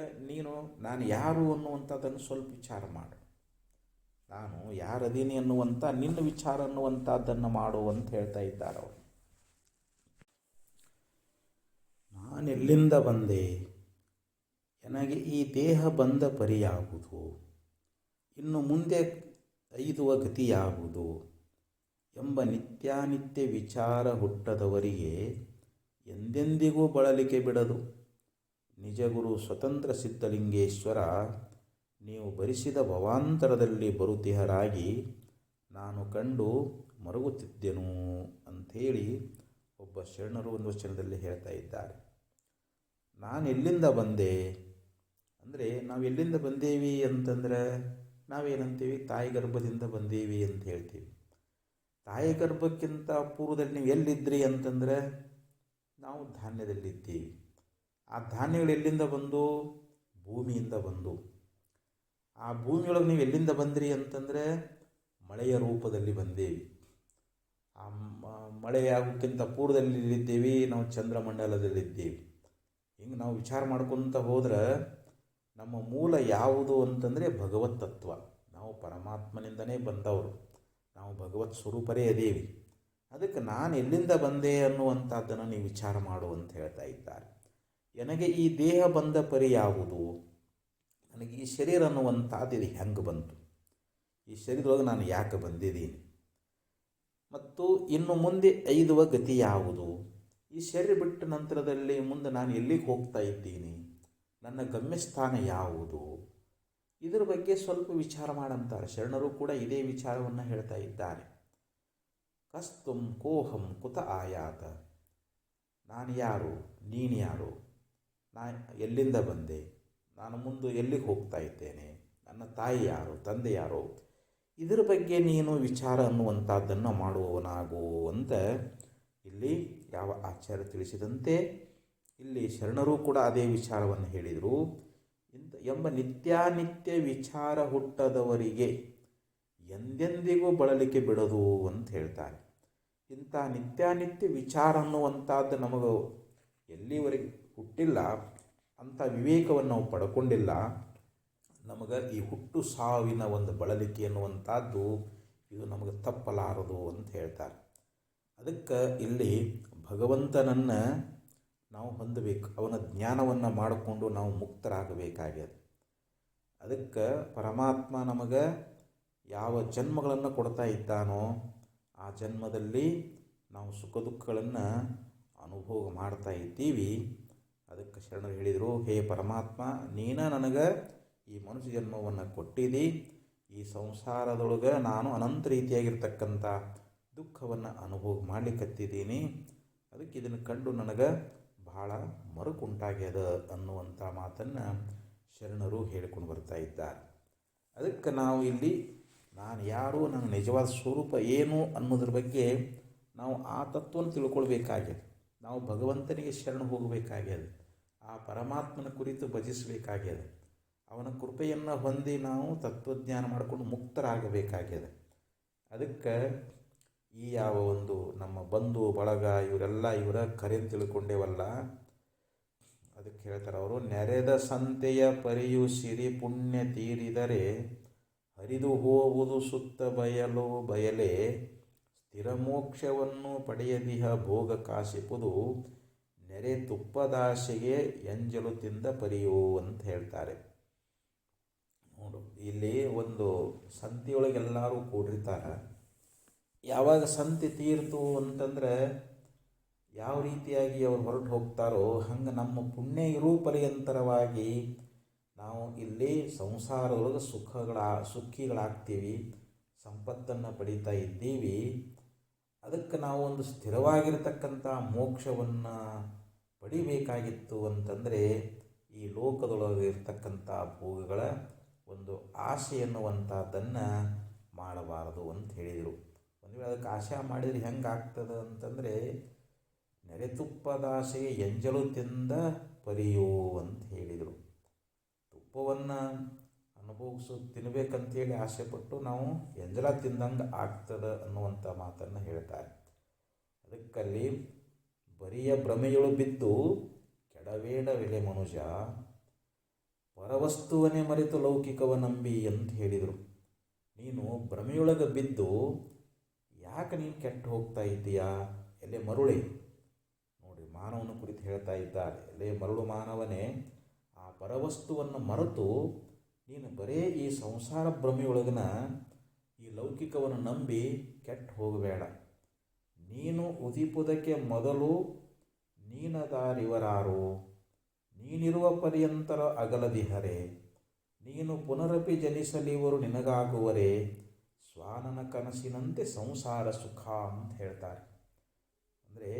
ನಾನು ಯಾರು ಅನ್ನುವಂಥದ್ದನ್ನು ಸ್ವಲ್ಪ ವಿಚಾರ ಮಾಡು. ನಾನು ಯಾರದೀನಿ ಅನ್ನುವಂಥ ನಿನ್ನ ವಿಚಾರ ಅನ್ನುವಂಥದ್ದನ್ನು ಮಾಡು ಅಂತ ಹೇಳ್ತಾ ಇದ್ದಾರೆ ಅವರು. ನಾನೆಲ್ಲಿಂದ ಬಂದೆ, ನನಗೆ ಈ ದೇಹ ಬಂದ ಪರಿಯಾಗುವುದು, ಇನ್ನು ಮುಂದೆ ಐದುವ ಗತಿಯಾಗುವುದು ಎಂಬ ನಿತ್ಯಾನಿತ್ಯ ವಿಚಾರ ಹುಟ್ಟದವರಿಗೆ ಎಂದೆಂದಿಗೂ ಬಳಲಿಕೆ ಬಿಡದು. ನಿಜಗುರು ಸ್ವತಂತ್ರ ಸಿದ್ಧಲಿಂಗೇಶ್ವರ ನೀವು ಭರಿಸಿದ ಭವಾಂತರದಲ್ಲಿ ಬರುತಿಹರಾಗಿ ನಾನು ಕಂಡು ಮರುಗುತ್ತಿದ್ದೆನು ಅಂಥೇಳಿ ಒಬ್ಬ ಶರಣರು ಒಂದು ವಚನದಲ್ಲಿ ಹೇಳ್ತಾ ಇದ್ದಾರೆ. ನಾನು ಎಲ್ಲಿಂದ ಬಂದೆ ಅಂದರೆ, ನಾವು ಎಲ್ಲಿಂದ ಬಂದೇವಿ ಅಂತಂದರೆ ನಾವೇನಂತೀವಿ, ತಾಯಿ ಗರ್ಭದಿಂದ ಬಂದೇವಿ ಅಂತ ಹೇಳ್ತೀವಿ. ತಾಯಿ ಗರ್ಭಕ್ಕಿಂತ ಪೂರ್ವದಲ್ಲಿ ನೀವು ಎಲ್ಲಿದ್ರಿ ಅಂತಂದರೆ ನಾವು ಧಾನ್ಯದಲ್ಲಿದ್ದೀವಿ. ಆ ಧಾನ್ಯಗಳು ಎಲ್ಲಿಂದ ಬಂದು? ಭೂಮಿಯಿಂದ ಬಂದು. ಆ ಭೂಮಿಯೊಳಗೆ ನೀವು ಎಲ್ಲಿಂದ ಬಂದ್ರಿ ಅಂತಂದರೆ ಮಳೆಯ ರೂಪದಲ್ಲಿ ಬಂದೇವಿ. ಆ ಮಳೆಯಾಗೋಕ್ಕಿಂತ ಪೂರ್ವದಲ್ಲಿದ್ದೇವೆ, ನಾವು ಚಂದ್ರಮಂಡಲದಲ್ಲಿದ್ದೇವೆ. ಹಿಂಗೆ ನಾವು ವಿಚಾರ ಮಾಡ್ಕೊತ ಹೋದ್ರೆ ನಮ್ಮ ಮೂಲ ಯಾವುದು ಅಂತಂದರೆ ಭಗವತ್ ತತ್ವ. ನಾವು ಪರಮಾತ್ಮನಿಂದನೇ ಬಂದವರು, ನಾವು ಭಗವತ್ ಸ್ವರೂಪರೇ ಅದೇವಿ. ಅದಕ್ಕೆ ನಾನು ಎಲ್ಲಿಂದ ಬಂದೆ ಅನ್ನುವಂಥದ್ದನ್ನು ನೀವು ವಿಚಾರ ಮಾಡು ಅಂತ ಹೇಳ್ತಾ ಇದ್ದಾರೆ. ನನಗೆ ಈ ದೇಹ ಬಂದ ಪರಿ ಯಾವುದು? ನನಗೆ ಈ ಶರೀರ ಅನ್ನುವಂಥದ್ದು ಇದು ಹೆಂಗೆ ಬಂತು? ಈ ಶರೀರದೊಳಗೆ ನಾನು ಯಾಕೆ ಬಂದಿದ್ದೀನಿ? ಮತ್ತು ಇನ್ನು ಮುಂದೆ ಐದುವ ಗತಿ ಯಾವುದು? ಈ ಶರೀರ ಬಿಟ್ಟ ನಂತರದಲ್ಲಿ ಮುಂದೆ ನಾನು ಎಲ್ಲಿಗೆ ಹೋಗ್ತಾ ಇದ್ದೀನಿ? ನನ್ನ ಗಮ್ಯಸ್ಥಾನ ಯಾವುದು? ಇದರ ಬಗ್ಗೆ ಸ್ವಲ್ಪ ವಿಚಾರ ಮಾಡಂತಾರೆ. ಶರಣರು ಕೂಡ ಇದೇ ವಿಚಾರವನ್ನು ಹೇಳ್ತಾ ಇದ್ದಾರೆ. ಕಸ್ತುಂ ಕೋಹಂ ಕುತ ಆಯಾತ. ನಾನು ಯಾರು? ನೀನು ಯಾರು? ನಾನು ಎಲ್ಲಿಂದ ಬಂದೆ? ನಾನು ಮುಂದೆ ಎಲ್ಲಿಗೆ ಹೋಗ್ತಾ ಇದ್ದೇನೆ? ನನ್ನ ತಾಯಿ ಯಾರು? ತಂದೆ ಯಾರು? ಇದರ ಬಗ್ಗೆ ನೀನು ವಿಚಾರ ಅನ್ನುವಂಥದ್ದನ್ನು ಮಾಡುವವನಾಗು ಅಂತ ಇಲ್ಲಿ ಯಾವ ಆಚಾರ್ಯ ತಿಳಿಸಿದಂತೆ ಇಲ್ಲಿ ಶರಣರು ಕೂಡ ಅದೇ ವಿಚಾರವನ್ನು ಹೇಳಿದರು. ಎಂಬ ನಿತ್ಯಾನಿತ್ಯ ವಿಚಾರ ಹುಟ್ಟದವರಿಗೆ ಎಂದೆಂದಿಗೂ ಬಳಲಿಕೆ ಬಿಡದು ಅಂತ ಹೇಳ್ತಾರೆ. ಇಂಥ ನಿತ್ಯಾನಿತ್ಯ ವಿಚಾರ ಅನ್ನುವಂಥದ್ದು ನಮಗೆ ಎಲ್ಲಿವರೆಗೆ ಹುಟ್ಟಿಲ್ಲ, ಅಂಥ ವಿವೇಕವನ್ನು ನಾವು ಪಡ್ಕೊಂಡಿಲ್ಲ, ನಮಗೆ ಈ ಹುಟ್ಟು ಸಾವಿನ ಒಂದು ಬಳಲಿಕೆ ಅನ್ನುವಂಥದ್ದು ಇದು ನಮಗೆ ತಪ್ಪಲಾರದು ಅಂತ ಹೇಳ್ತಾರೆ. ಅದಕ್ಕೆ ಇಲ್ಲಿ ಭಗವಂತನನ್ನು ನಾವು ಹೊಂದಬೇಕು, ಅವನ ಜ್ಞಾನವನ್ನು ಮಾಡಿಕೊಂಡು ನಾವು ಮುಕ್ತರಾಗಬೇಕಾಗ್ಯದ. ಅದಕ್ಕೆ ಪರಮಾತ್ಮ ನಮಗೆ ಯಾವ ಜನ್ಮಗಳನ್ನು ಕೊಡ್ತಾ ಇದ್ದಾನೋ ಆ ಜನ್ಮದಲ್ಲಿ ನಾವು ಸುಖ ದುಃಖಗಳನ್ನು ಅನುಭವ ಮಾಡ್ತಾ ಇದ್ದೀವಿ. ಅದಕ್ಕೆ ಶರಣರು ಹೇಳಿದರು, ಹೇ ಪರಮಾತ್ಮ, ನೀನ ನನಗೆ ಈ ಮನುಷ್ಯ ಜನ್ಮವನ್ನು ಕೊಟ್ಟಿದ್ದಿ. ಈ ಸಂಸಾರದೊಳಗೆ ನಾನು ಅನಂತ ರೀತಿಯಾಗಿರ್ತಕ್ಕಂಥ ದುಃಖವನ್ನು ಅನುಭವ ಮಾಡಲಿಕ್ಕತ್ತಿದ್ದೀನಿ. ಅದಕ್ಕೆ ಇದನ್ನು ಕಂಡು ನನಗೆ ಬಹಳ ಮರುಕುಂಟಾಗ್ಯದ ಅನ್ನುವಂಥ ಮಾತನ್ನು ಶರಣರು ಹೇಳಿಕೊಂಡು ಬರ್ತಾ ಇದ್ದಾರೆ. ಅದಕ್ಕೆ ನಾವು ಇಲ್ಲಿ ನಾನು ಯಾರು, ನನ್ನ ನಿಜವಾದ ಸ್ವರೂಪ ಏನು ಅನ್ನೋದ್ರ ಬಗ್ಗೆ ನಾವು ಆ ತತ್ವವನ್ನು ತಿಳ್ಕೊಳ್ಬೇಕಾಗ್ಯದ. ನಾವು ಭಗವಂತನಿಗೆ ಶರಣ ಹೋಗಬೇಕಾಗ್ಯದ. ಆ ಪರಮಾತ್ಮನ ಕುರಿತು ಭಜಿಸಬೇಕಾಗ್ಯದ. ಅವನ ಕೃಪೆಯನ್ನು ಹೊಂದಿ ನಾವು ತತ್ವಜ್ಞಾನ ಮಾಡಿಕೊಂಡು ಮುಕ್ತರಾಗಬೇಕಾಗ್ಯದ. ಅದಕ್ಕೆ ಈ ಯಾವ ಒಂದು ನಮ್ಮ ಬಂಧು ಬಳಗ ಇವರ ಕರೆ ತಿಳ್ಕೊಂಡೇವಲ್ಲ, ಅದಕ್ಕೆ ಹೇಳ್ತಾರೆ ಅವರು, ನೆರೆದ ಸಂತೆಯ ಪರಿಯು ಸಿರಿ ಪುಣ್ಯ ತೀರಿದರೆ ಹರಿದು ಹೋಗುವುದು ಸುತ್ತ ಬಯಲು ಬಯಲೆ ಸ್ಥಿರ ಮೋಕ್ಷವನ್ನು ಪಡೆಯದಿಹ ಭೋಗ ಕಾಸಿಪುದು ನೆರೆ ತುಪ್ಪದಾಶೆಗೆ ಎಂಜಲು ತಿಂದ ಪರಿಯು ಅಂತ ಹೇಳ್ತಾರೆ. ನೋಡು, ಇಲ್ಲಿ ಒಂದು ಸಂತೆಯೊಳಗೆಲ್ಲರೂ ಕೂಡಿರ್ತಾರೆ. ಯಾವಾಗ ಸಂತೆ ತೀರ್ತು ಅಂತಂದರೆ ಯಾವ ರೀತಿಯಾಗಿ ಅವ್ರು ಹೊರಟು ಹೋಗ್ತಾರೋ ಹಂಗೆ ನಮ್ಮ ಪುಣ್ಯ ಇರೂ ಪರ್ಯಂತರವಾಗಿ ನಾವು ಇಲ್ಲಿ ಸಂಸಾರದೊಳಗೆ ಸುಖಿಗಳಾಗ್ತೀವಿ, ಸಂಪತ್ತನ್ನು ಪಡೀತಾ ಇದ್ದೀವಿ. ಅದಕ್ಕೆ ನಾವು ಒಂದು ಸ್ಥಿರವಾಗಿರತಕ್ಕಂಥ ಮೋಕ್ಷವನ್ನು ಪಡಿಬೇಕಾಗಿತ್ತು ಅಂತಂದರೆ ಈ ಲೋಕದೊಳಗೆ ಇರ್ತಕ್ಕಂಥ ಭೋಗಗಳ ಒಂದು ಆಸೆ ಎನ್ನುವಂಥದ್ದನ್ನು ಮಾಡಬಾರದು ಅಂತ ಹೇಳಿದರು. ಒಂದು ವೇಳೆ ಅದಕ್ಕೆ ಆಶೆ ಮಾಡಿದರೆ ಹೆಂಗೆ ಆಗ್ತದೆ ಅಂತಂದರೆ ನೆರೆತುಪ್ಪದ ಆಸೆಗೆ ಎಂಜಲು ತಿಂದ ಪರಿಯೋ ಅಂತ ಹೇಳಿದರು. ತುಪ್ಪವನ್ನು ತಿನ್ನಬೇಕಂತೇಳಿ ಆಸೆಪಟ್ಟು ನಾವು ಎಂಜಲ ತಿಂದಂಗೆ ಆಗ್ತದೆ ಅನ್ನುವಂಥ ಮಾತನ್ನು ಹೇಳ್ತಾರೆ. ಅದಕ್ಕಲ್ಲಿ ಬರಿಯ ಭ್ರಮೆಯೊಳು ಬಿದ್ದು ಕೆಡವೇಡವೆಲೆ ಮನುಜ ಪರವಸ್ತುವನ್ನೇ ಮರೆತು ಲೌಕಿಕವ ನಂಬಿ ಅಂತ ಹೇಳಿದರು. ನೀನು ಭ್ರಮೆಯೊಳಗೆ ಬಿದ್ದು ಯಾಕೆ ನೀನು ಕೆಟ್ಟು ಹೋಗ್ತಾ ಇದ್ದೀಯಾ? ಎಲೆ ಮರುಳೆ, ನೋಡಿ ಮಾನವನ ಕುರಿತು ಹೇಳ್ತಾ ಇದ್ದಾರೆ. ಎಲೆ ಮರುಳು ಮಾನವನೇ, ಆ ಪರವಸ್ತುವನ್ನು ಮರೆತು ನೀನು ಬರೇ ಈ ಸಂಸಾರ ಭ್ರಮೆಯೊಳಗಿನ ಈ ಲೌಕಿಕವನ್ನು ನಂಬಿ ಕೆಟ್ಟು ಹೋಗಬೇಡ. ನೀನು ಉದಿಪುದಕ್ಕೆ ಮೊದಲು ನೀನದಾರಿವರಾರು, ನೀನಿರುವ ಪರ್ಯಂತರ ಅಗಲದಿಹರೆ, ನೀನು ಪುನರಪಿ ಜನಿಸಲಿವರು ನಿನಗಾಗುವರೆ, ಶ್ವಾನನ ಕನಸಿನಂತೆ ಸಂಸಾರ ಸುಖ ಅಂತ ಹೇಳ್ತಾರೆ. ಅಂದರೆ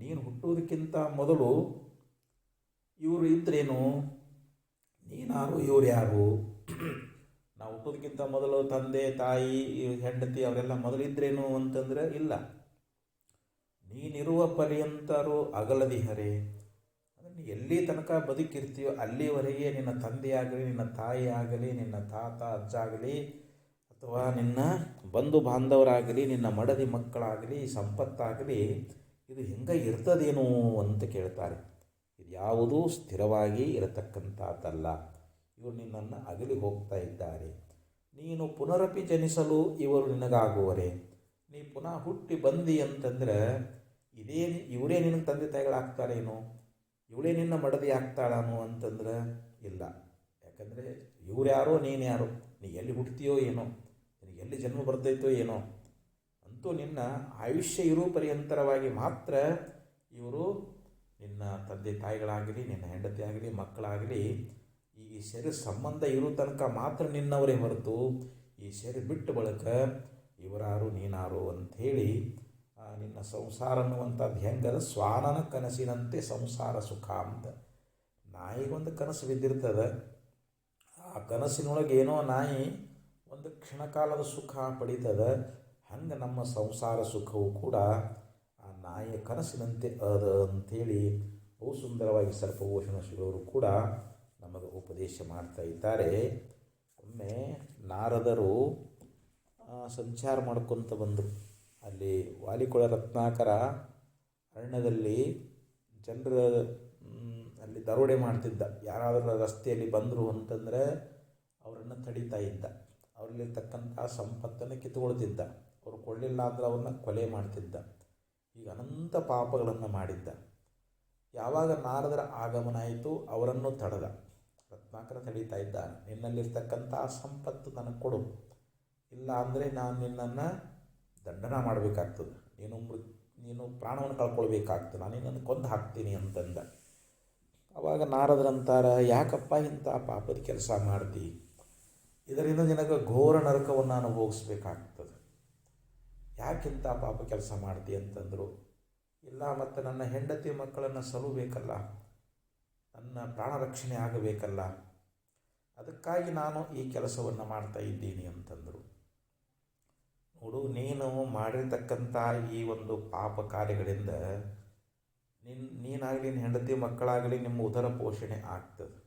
ನೀನು ಹುಟ್ಟುವುದಕ್ಕಿಂತ ಮೊದಲು ಇವರು ಇದ್ರೇನು, ನೀನಾರು ಇವ್ರು ಯಾರು? ನಾವು ಹುಟ್ಟೋದಕ್ಕಿಂತ ಮೊದಲು ತಂದೆ ತಾಯಿ ಹೆಂಡತಿ ಅವರೆಲ್ಲ ಮೊದಲಿದ್ರೇನು ಅಂತಂದರೆ ಇಲ್ಲ. ನೀನಿರುವ ಪರ್ಯಂತರೂ ಅಗಲದಿಹರೆ. ನೀ ಎಲ್ಲಿ ತನಕ ಬದುಕಿರ್ತೀಯೋ ಅಲ್ಲಿವರೆಗೆ ನಿನ್ನ ತಂದೆಯಾಗಲಿ, ನಿನ್ನ ತಾಯಿ ಆಗಲಿ, ನಿನ್ನ ತಾತ ಅಜ್ಜ ಆಗಲಿ, ಅಥವಾ ನಿನ್ನ ಬಂಧು ಬಾಂಧವರಾಗಲಿ, ನಿನ್ನ ಮಡದಿ ಮಕ್ಕಳಾಗಲಿ, ಸಂಪತ್ತಾಗಲಿ, ಇದು ಹೆಂಗೆ ಇರ್ತದೇನೋ ಅಂತ ಕೇಳ್ತಾರೆ. ಇದು ಯಾವುದೂ ಸ್ಥಿರವಾಗಿ ಇರತಕ್ಕಂಥದ್ದಲ್ಲ. ಇವರು ನಿನ್ನನ್ನು ಅಗಲಿ ಹೋಗ್ತಾ ಇದ್ದಾರೆ. ನೀನು ಪುನರಪಿ ಜನಿಸಲು ಇವರು ನಿನಗಾಗುವರೆ. ನೀ ಪುನಃ ಹುಟ್ಟಿ ಬಂದಿ ಅಂತಂದ್ರೆ ಇವರೇ ನಿನಗೆ ತಂದೆ ತಾಯಿಗಳಾಗ್ತಾರೇನೋ, ಇವಳೇ ನಿನ್ನ ಮಡದಿ ಆಗ್ತಾಳಾನು ಅಂತಂದ್ರೆ ಇಲ್ಲ. ಯಾಕಂದರೆ ಇವ್ರು ಯಾರೋ ನೀನು ಯಾರೋ, ನೀ ಎಲ್ಲಿ ಹುಟ್ತೀಯೋ ಏನೋ, ನಿನಗೆ ಎಲ್ಲಿ ಜನ್ಮ ಬರ್ತೈತೋ ಏನೋ, ಅಂತೂ ನಿನ್ನ ಆಯುಷ್ಯ ಇರೋ ಪರ್ಯಂತರವಾಗಿ ಮಾತ್ರ ಇವರು ನಿನ್ನ ತಂದೆ ತಾಯಿಗಳಾಗಲಿ, ನಿನ್ನ ಹೆಂಡತಿ ಆಗಲಿ, ಮಕ್ಕಳಾಗಲಿ, ಈ ಶರೀರ ಸಂಬಂಧ ಇರೋ ತನಕ ಮಾತ್ರ ನಿನ್ನವರೇ ಹೊರತು ಈ ಶರೀರ ಬಿಟ್ಟು ಬಳಿಕ ಇವರಾರು ನೀನಾರು ಅಂಥೇಳಿ ನಿನ್ನ ಸಂಸಾರ ಅನ್ನುವಂಥದ್ದು ಹೆಂಗದ ಶ್ವಾನನ ಕನಸಿನಂತೆ ಸಂಸಾರ ಸುಖ ಅಂತ. ನಾಯಿಗೊಂದು ಕನಸು ಬಿದ್ದಿರ್ತದೆ. ಆ ಕನಸಿನೊಳಗೆ ಏನೋ ನಾಯಿ ಒಂದು ಕ್ಷಣಕಾಲದ ಸುಖ ಪಡೀತದೆ. ಹಂಗೆ ನಮ್ಮ ಸಂಸಾರ ಸುಖವು ಕೂಡ ಆ ನಾಯಿಯ ಕನಸಿನಂತೆ ಅದ ಅಂಥೇಳಿ ಬಹು ಸುಂದರವಾಗಿ ಸರ್ಪಭೂಷಣ ಶ್ರೀಗಳು ಕೂಡ ನಮಗೆ ಉಪದೇಶ ಮಾಡ್ತಾ ಇದ್ದಾರೆ. ಒಮ್ಮೆ ನಾರದರು ಸಂಚಾರ ಮಾಡ್ಕೊತ ಬಂದರು. ಅಲ್ಲಿ ವಾಲಿಕೊಳ ರತ್ನಾಕರ ಅರಣ್ಯದಲ್ಲಿ ಜನರ ಅಲ್ಲಿ ದರೋಡೆ ಮಾಡ್ತಿದ್ದ. ಯಾರಾದರೂ ರಸ್ತೆಯಲ್ಲಿ ಬಂದರು ಅಂತಂದರೆ ಅವರನ್ನು ತಡೀತಾ ಇದ್ದ. ಅವರಲ್ಲಿರ್ತಕ್ಕಂಥ ಸಂಪತ್ತನ್ನು ಕಿತ್ತುಕೊಳ್ತಿದ್ದ. ಅವರು ಕೊಳ್ಳಿಲ್ಲ ಅಂದ್ರೆ ಅವ್ರನ್ನ ಕೊಲೆ ಮಾಡ್ತಿದ್ದ. ಈಗ ಅನಂತ ಪಾಪಗಳನ್ನು ಮಾಡಿದ್ದ. ಯಾವಾಗ ನಾರದರ ಆಗಮನ ಆಯಿತು, ಅವರನ್ನು ತಡೆದ. ರತ್ನಾಕರ ತಡೀತಾ ಇದ್ದ. ನಿನ್ನಲ್ಲಿರ್ತಕ್ಕಂಥ ಸಂಪತ್ತು ನನಗೆ ಕೊಡು, ಇಲ್ಲ ಅಂದರೆ ನಾನು ನಿನ್ನನ್ನು ದಂಡನ ಮಾಡಬೇಕಾಗ್ತದೆ, ನೀನು ಪ್ರಾಣವನ್ನು ಕಳ್ಕೊಳ್ಬೇಕಾಗ್ತದೆ, ನಾನು ನಿನ್ನನ್ನು ಕೊಂದು ಹಾಕ್ತೀನಿ ಅಂತಂದ. ಅವಾಗ ನಾರದರಂತಾರ, ಯಾಕಪ್ಪ ಇಂಥ ಪಾಪದ ಕೆಲಸ ಮಾಡ್ತಿ? ಇದರಿಂದ ನಿನಗೆ ಘೋರ ನರಕವನ್ನು ಅನುಭವಿಸ್ಬೇಕಾಗ್ತದೆ. ಯಾಕಿಂತ ಪಾಪ ಕೆಲಸ ಮಾಡ್ತಿ ಅಂತಂದರು. ಇಲ್ಲ, ಮತ್ತು ನನ್ನ ಹೆಂಡತಿ ಮಕ್ಕಳನ್ನು ಸಲುಬೇಕಲ್ಲ, ನನ್ನ ಪ್ರಾಣ ರಕ್ಷಣೆ ಆಗಬೇಕಲ್ಲ, ಅದಕ್ಕಾಗಿ ನಾನು ಈ ಕೆಲಸವನ್ನು ಮಾಡ್ತಾ ಇದ್ದೀನಿ ಅಂತಂದರು. ನೋಡು, ನೀನು ಮಾಡಿರ್ತಕ್ಕಂಥ ಈ ಒಂದು ಪಾಪ ಕಾರ್ಯಗಳಿಂದ ನೀನಾಗಲಿ, ನಿನ್ನ ಹೆಂಡತಿ ಮಕ್ಕಳಾಗಲಿ ನಿಮ್ಮ ಉದರ ಪೋಷಣೆ ಆಗ್ತದೆ.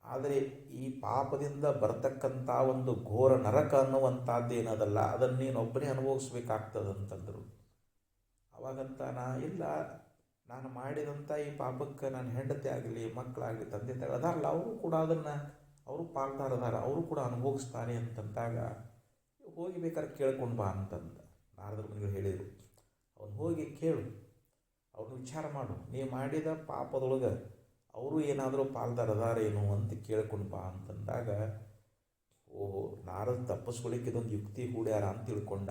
ಆದರೆ ಈ ಪಾಪದಿಂದ ಬರ್ತಕ್ಕಂಥ ಒಂದು ಘೋರ ನರಕ ಅನ್ನುವಂಥದ್ದೇನದಲ್ಲ, ಅದನ್ನು ನೀನೊಬ್ಬನೇ ಅನುಭವಿಸ್ಬೇಕಾಗ್ತದೆ ಅಂತಂದರು. ಅವಾಗಂತ ಇಲ್ಲ, ನಾನು ಮಾಡಿದಂಥ ಈ ಪಾಪಕ್ಕೆ ನನ್ನ ಹೆಂಡತಿ ಆಗಲಿ, ಮಕ್ಕಳಾಗಲಿ, ತಂದೆ ತಾಯಿ ಅದಾರಲ್ಲ, ಅವರು ಕೂಡ ಅವರು ಪಾಲ್ದಾರದಾರ, ಅವರು ಕೂಡ ಅನುಭವಿಸ್ತಾರೆ ಅಂತಂದಾಗ ಹೋಗಿ ಬೇಕಾದ್ರೆ ಕೇಳ್ಕೊಂಡು ಬಾ ಅಂತಂದ. ನಾರದರು ಮುನಿಗಳು ಹೇಳಿದರು, ಅವನು ಹೋಗಿ ಕೇಳು, ಅವ್ರನ್ನ ವಿಚಾರ ಮಾಡು, ನೀವು ಮಾಡಿದ ಪಾಪದೊಳಗೆ ಅವರು ಏನಾದರೂ ಪಾಲ್ದಾರದಾರೇನು ಅಂತ ಕೇಳ್ಕೊಂಡು ಬಾ ಅಂತಂದಾಗ, ಓಹೋ, ನಾರದ ತಪ್ಪಿಸ್ಕೊಳ್ಳಿಕ್ಕೆ ಇದೊಂದು ಯುಕ್ತಿ ಹೂಡ್ಯಾರ ಅಂತ ತಿಳ್ಕೊಂಡ.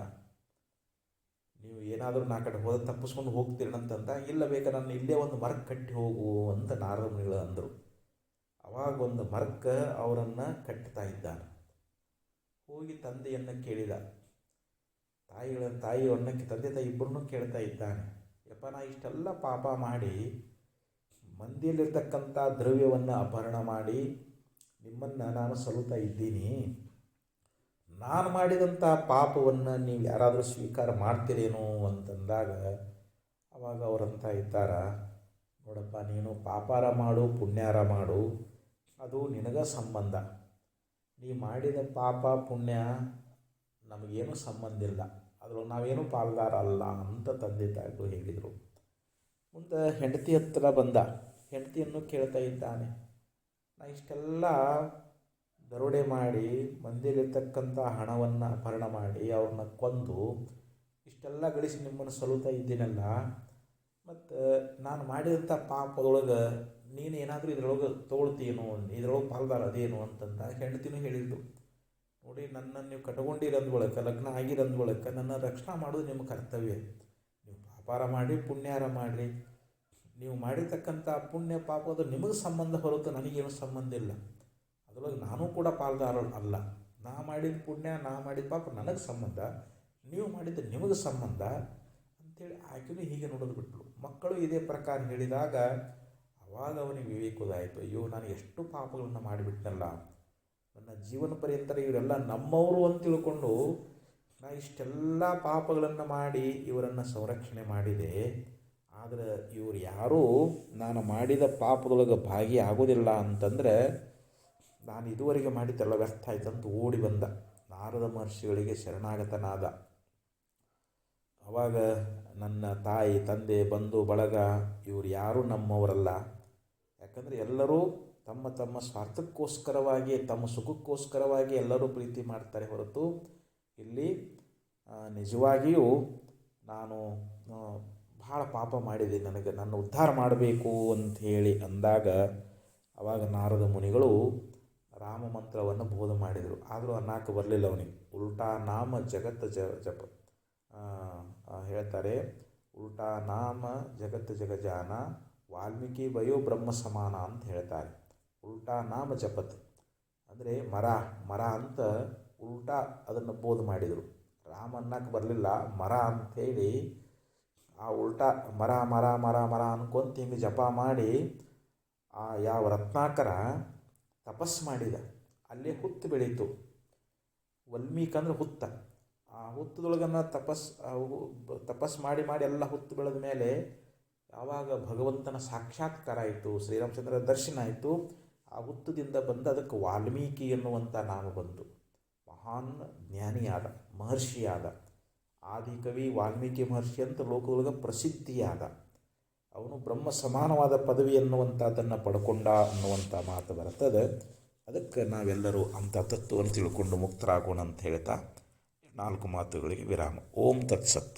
ನೀವು ಏನಾದರೂ ನಾ ಕಡೆ ಹೋದ ತಪ್ಪಿಸ್ಕೊಂಡು ಹೋಗ್ತೀರಂತಂದ. ಇಲ್ಲ, ಬೇಕಾದ್ರೆ ನಾನು ಇಲ್ಲೇ ಒಂದು ಮರಕ್ಕೆ ಕಟ್ಟಿ ಹೋಗು ಅಂತ ನಾರದ ಮುನಿಗಳು ಅಂದರು. ಅವಾಗ ಒಂದು ಮರಕ್ಕೆ ಅವರನ್ನು ಕಟ್ತಾ ಇದ್ದಾನೆ. ಹೋಗಿ ತಂದೆಯನ್ನು ಕೇಳಿದ. ತಾಯಿಯನ್ನಕ್ಕೆ ತಂದೆ ತಾಯಿ ಇಬ್ಬರನ್ನೂ ಕೇಳ್ತಾ ಇದ್ದಾನೆ, ಯಪ್ಪ, ನಾ ಇಷ್ಟೆಲ್ಲ ಪಾಪ ಮಾಡಿ ಮಂದಿಯಲ್ಲಿರ್ತಕ್ಕಂಥ ದ್ರವ್ಯವನ್ನು ಅಪಹರಣ ಮಾಡಿ ನಿಮ್ಮನ್ನು ನಾನು ಸಲುತ್ತಾ ಇದ್ದೀನಿ. ನಾನು ಮಾಡಿದಂಥ ಪಾಪವನ್ನು ನೀವು ಯಾರಾದರೂ ಸ್ವೀಕಾರ ಮಾಡ್ತೀರೇನೋ ಅಂತಂದಾಗ ಅವಾಗ ಅವರಂತ ಇದ್ದಾರ, ನೋಡಪ್ಪ, ನೀನು ಪಾಪಾರ ಮಾಡು, ಪುಣ್ಯಾರ ಮಾಡು, ಅದು ನಿನಗ ಸಂಬಂಧ. ನೀ ಮಾಡಿದ ಪಾಪ ಪುಣ್ಯ ನಮಗೇನು ಸಂಬಂಧ ಇಲ್ಲ, ಅದರೊಳಗೆ ನಾವೇನು ಪಾಲ್ದಾರ ಅಲ್ಲ ಅಂತ ತಂದೆ ತಾಯಿಗಳು ಹೇಳಿದರು. ಮುಂದೆ ಹೆಂಡತಿ ಹತ್ರ ಬಂದ. ಹೆಂಡತಿಯನ್ನು ಕೇಳ್ತಾ ಇದ್ದಾನೆ, ನಾ ಇಷ್ಟೆಲ್ಲ ದರೋಡೆ ಮಾಡಿ ಮಂದಿಯಲ್ಲಿರ್ತಕ್ಕಂಥ ಹಣವನ್ನು ಅಪಹರಣ ಮಾಡಿ ಅವ್ರನ್ನ ಕೊಂದು ಇಷ್ಟೆಲ್ಲ ಗಳಿಸಿ ನಿಮ್ಮನ್ನು ಸಲುತ್ತಾ ಇದ್ದೀನಲ್ಲ, ಮತ್ತು ನಾನು ಮಾಡಿದಂಥ ಪಾಪದೊಳಗೆ ನೀನು ಏನಾದರೂ ಇದರೊಳಗೆ ತೊಗೊಳ್ತೀನೋ, ಇದರೊಳಗೆ ಪಾಲ್ದಾರ ಅದೇನು ಅಂತಂದ. ಹೆಂಡತಿನೂ ಹೇಳಿದ್ದು, ನೋಡಿ, ನನ್ನನ್ನು ನೀವು ಕಟ್ಕೊಂಡಿರಂದ ಬಳಕ, ಲಗ್ನ ಆಗಿರಂದ ಬಳಕ ನನ್ನ ರಕ್ಷಣೆ ಮಾಡೋದು ನಿಮ್ಮ ಕರ್ತವ್ಯ. ನೀವು ಪಾಪಾರ ಮಾಡಿ, ಪುಣ್ಯಾರ ಮಾಡಿರಿ, ನೀವು ಮಾಡಿರ್ತಕ್ಕಂಥ ಪುಣ್ಯ ಪಾಪದ ನಿಮಗೆ ಸಂಬಂಧ ಹೊರತು ನನಗೇನು ಸಂಬಂಧ ಇಲ್ಲ. ಅದರೊಳಗೆ ನಾನು ಕೂಡ ಪಾಲ್ದಾರ ಅಲ್ಲ. ನಾ ಮಾಡಿದ ಪುಣ್ಯ ನಾ ಮಾಡಿದ ಪಾಪ ನನಗೆ ಸಂಬಂಧ, ನೀವು ಮಾಡಿದ್ದು ನಿಮಗೆ ಸಂಬಂಧ ಅಂಥೇಳಿ ಆಕೆನೂ ಹೀಗೆ ನೋಡೋದು ಬಿಟ್ಟಳು. ಮಕ್ಕಳು ಇದೇ ಪ್ರಕಾರ ಹೇಳಿದಾಗ ಅವಾಗ ಅವನಿಗೆ ವಿವೇಕದಾಯಿತು. ಅಯ್ಯೋ, ನಾನು ಎಷ್ಟು ಪಾಪಗಳನ್ನು ಮಾಡಿಬಿಟ್ನಲ್ಲ, ನನ್ನ ಜೀವನ ಪರ್ಯಂತರ ಇವರೆಲ್ಲ ನಮ್ಮವರು ಅಂತ ತಿಳ್ಕೊಂಡು ನಾ ಇಷ್ಟೆಲ್ಲ ಪಾಪಗಳನ್ನು ಮಾಡಿ ಇವರನ್ನು ಸಂರಕ್ಷಣೆ ಮಾಡಿದೆ. ಆದರೆ ಇವರು ಯಾರೂ ನಾನು ಮಾಡಿದ ಪಾಪದೊಳಗೆ ಭಾಗಿಯಾಗೋದಿಲ್ಲ ಅಂತಂದರೆ ನಾನು ಇದುವರೆಗೆ ಮಾಡಿದ್ದೆಲ್ಲ ವ್ಯರ್ಥ ಆಯ್ತಂತ ಓಡಿ ಬಂದ. ನಾರದ ಮಹರ್ಷಿಗಳಿಗೆ ಶರಣಾಗತನಾದ. ಆವಾಗ ನನ್ನ ತಾಯಿ ತಂದೆ ಬಂಧು ಬಳಗ ಇವರು ಯಾರೂ ನಮ್ಮವರಲ್ಲ. ಯಾಕಂದರೆ ಎಲ್ಲರೂ ತಮ್ಮ ತಮ್ಮ ಸ್ವಾರ್ಥಕ್ಕೋಸ್ಕರವಾಗಿ, ತಮ್ಮ ಸುಖಕ್ಕೋಸ್ಕರವಾಗಿ ಎಲ್ಲರೂ ಪ್ರೀತಿ ಮಾಡ್ತಾರೆ ಹೊರತು ಇಲ್ಲಿ ನಿಜವಾಗಿಯೂ ನಾನು ಭಾಳ ಪಾಪ ಮಾಡಿದೆ, ನನಗೆ ನನ್ನ ಉದ್ಧಾರ ಮಾಡಬೇಕು ಅಂಥೇಳಿ ಅಂದಾಗ ಆವಾಗ ನಾರದ ಮುನಿಗಳು ರಾಮ ಮಂತ್ರವನ್ನು ಬೋಧ ಮಾಡಿದರು. ಆದರೂ ಅನ್ನಕ್ಕೆ ಬರಲಿಲ್ಲ ಅವನಿಗೆ. ಉಲ್ಟಾ ನಾಮ ಜಗತ್ ಜಪ ಹೇಳ್ತಾರೆ. ಉಲ್ಟಾ ನಾಮ ಜಗತ್ ಜಗಜಾನ ವಾಲ್ಮೀಕಿ ವಯೋ ಬ್ರಹ್ಮ ಸಮಾನ ಅಂತ ಹೇಳ್ತಾರೆ. ಉಲ್ಟಾ ನಾಮ ಜಪತ್ ಅಂದರೆ ಮರ ಅಂತ ಉಲ್ಟಾ ಅದನ್ನು ಬೋಧ ಮಾಡಿದರು. ರಾಮ ಅನ್ನಕ್ಕೆ ಬರಲಿಲ್ಲ, ಮರ ಅಂಥೇಳಿ ಆ ಉಲ್ಟಾ ಮರ ಮರ ಮರ ಮರ ಅನ್ಕೊಂತ ಹಿಂಗೆ ಜಪ ಮಾಡಿ ಆ ಯಾವ ರತ್ನಾಕರ ತಪಸ್ಸು ಮಾಡಿದ, ಅಲ್ಲೇ ಹುತ್ತು ಬೆಳೀತು. ವಾಲ್ಮೀಕಿ ಅಂದ್ರೆ ಹುತ್ತ. ಆ ಹುತ್ತದೊಳಗನ್ನು ತಪಸ್ಸು ಮಾಡಿ ಎಲ್ಲ ಹುತ್ತು ಬೆಳೆದ ಮೇಲೆ ಯಾವಾಗ ಭಗವಂತನ ಸಾಕ್ಷಾತ್ಕಾರ ಆಯಿತು, ಶ್ರೀರಾಮಚಂದ್ರ ದರ್ಶನ ಆಯಿತು, ಆ ಹುತ್ತದಿಂದ ಬಂದು ಅದಕ್ಕೆ ವಾಲ್ಮೀಕಿ ಎನ್ನುವಂಥ ನಾಮ ಬಂತು. ಮಹಾನ್ ಜ್ಞಾನಿಯಾದ, ಮಹರ್ಷಿಯಾದ, ಆದಿಕವಿ ವಾಲ್ಮೀಕಿ ಮಹರ್ಷಿ ಅಂತ ಲೋಕದೊಳಗೆ ಪ್ರಸಿದ್ಧಿಯಾದ. ಅವನು ಬ್ರಹ್ಮ ಸಮಾನವಾದ ಪದವಿ ಎನ್ನುವಂಥದ್ದನ್ನು ಪಡ್ಕೊಂಡ ಅನ್ನುವಂಥ ಮಾತು ಬರ್ತದೆ. ಅದಕ್ಕೆ ನಾವೆಲ್ಲರೂ ಅಂಥ ತತ್ವವನ್ನು ತಿಳ್ಕೊಂಡು ಮುಕ್ತರಾಗೋಣ ಅಂತ ಹೇಳ್ತಾ 4 ಮಾತುಗಳಿಗೆ ವಿರಾಮ. ಓಂ ತತ್ಸತ್.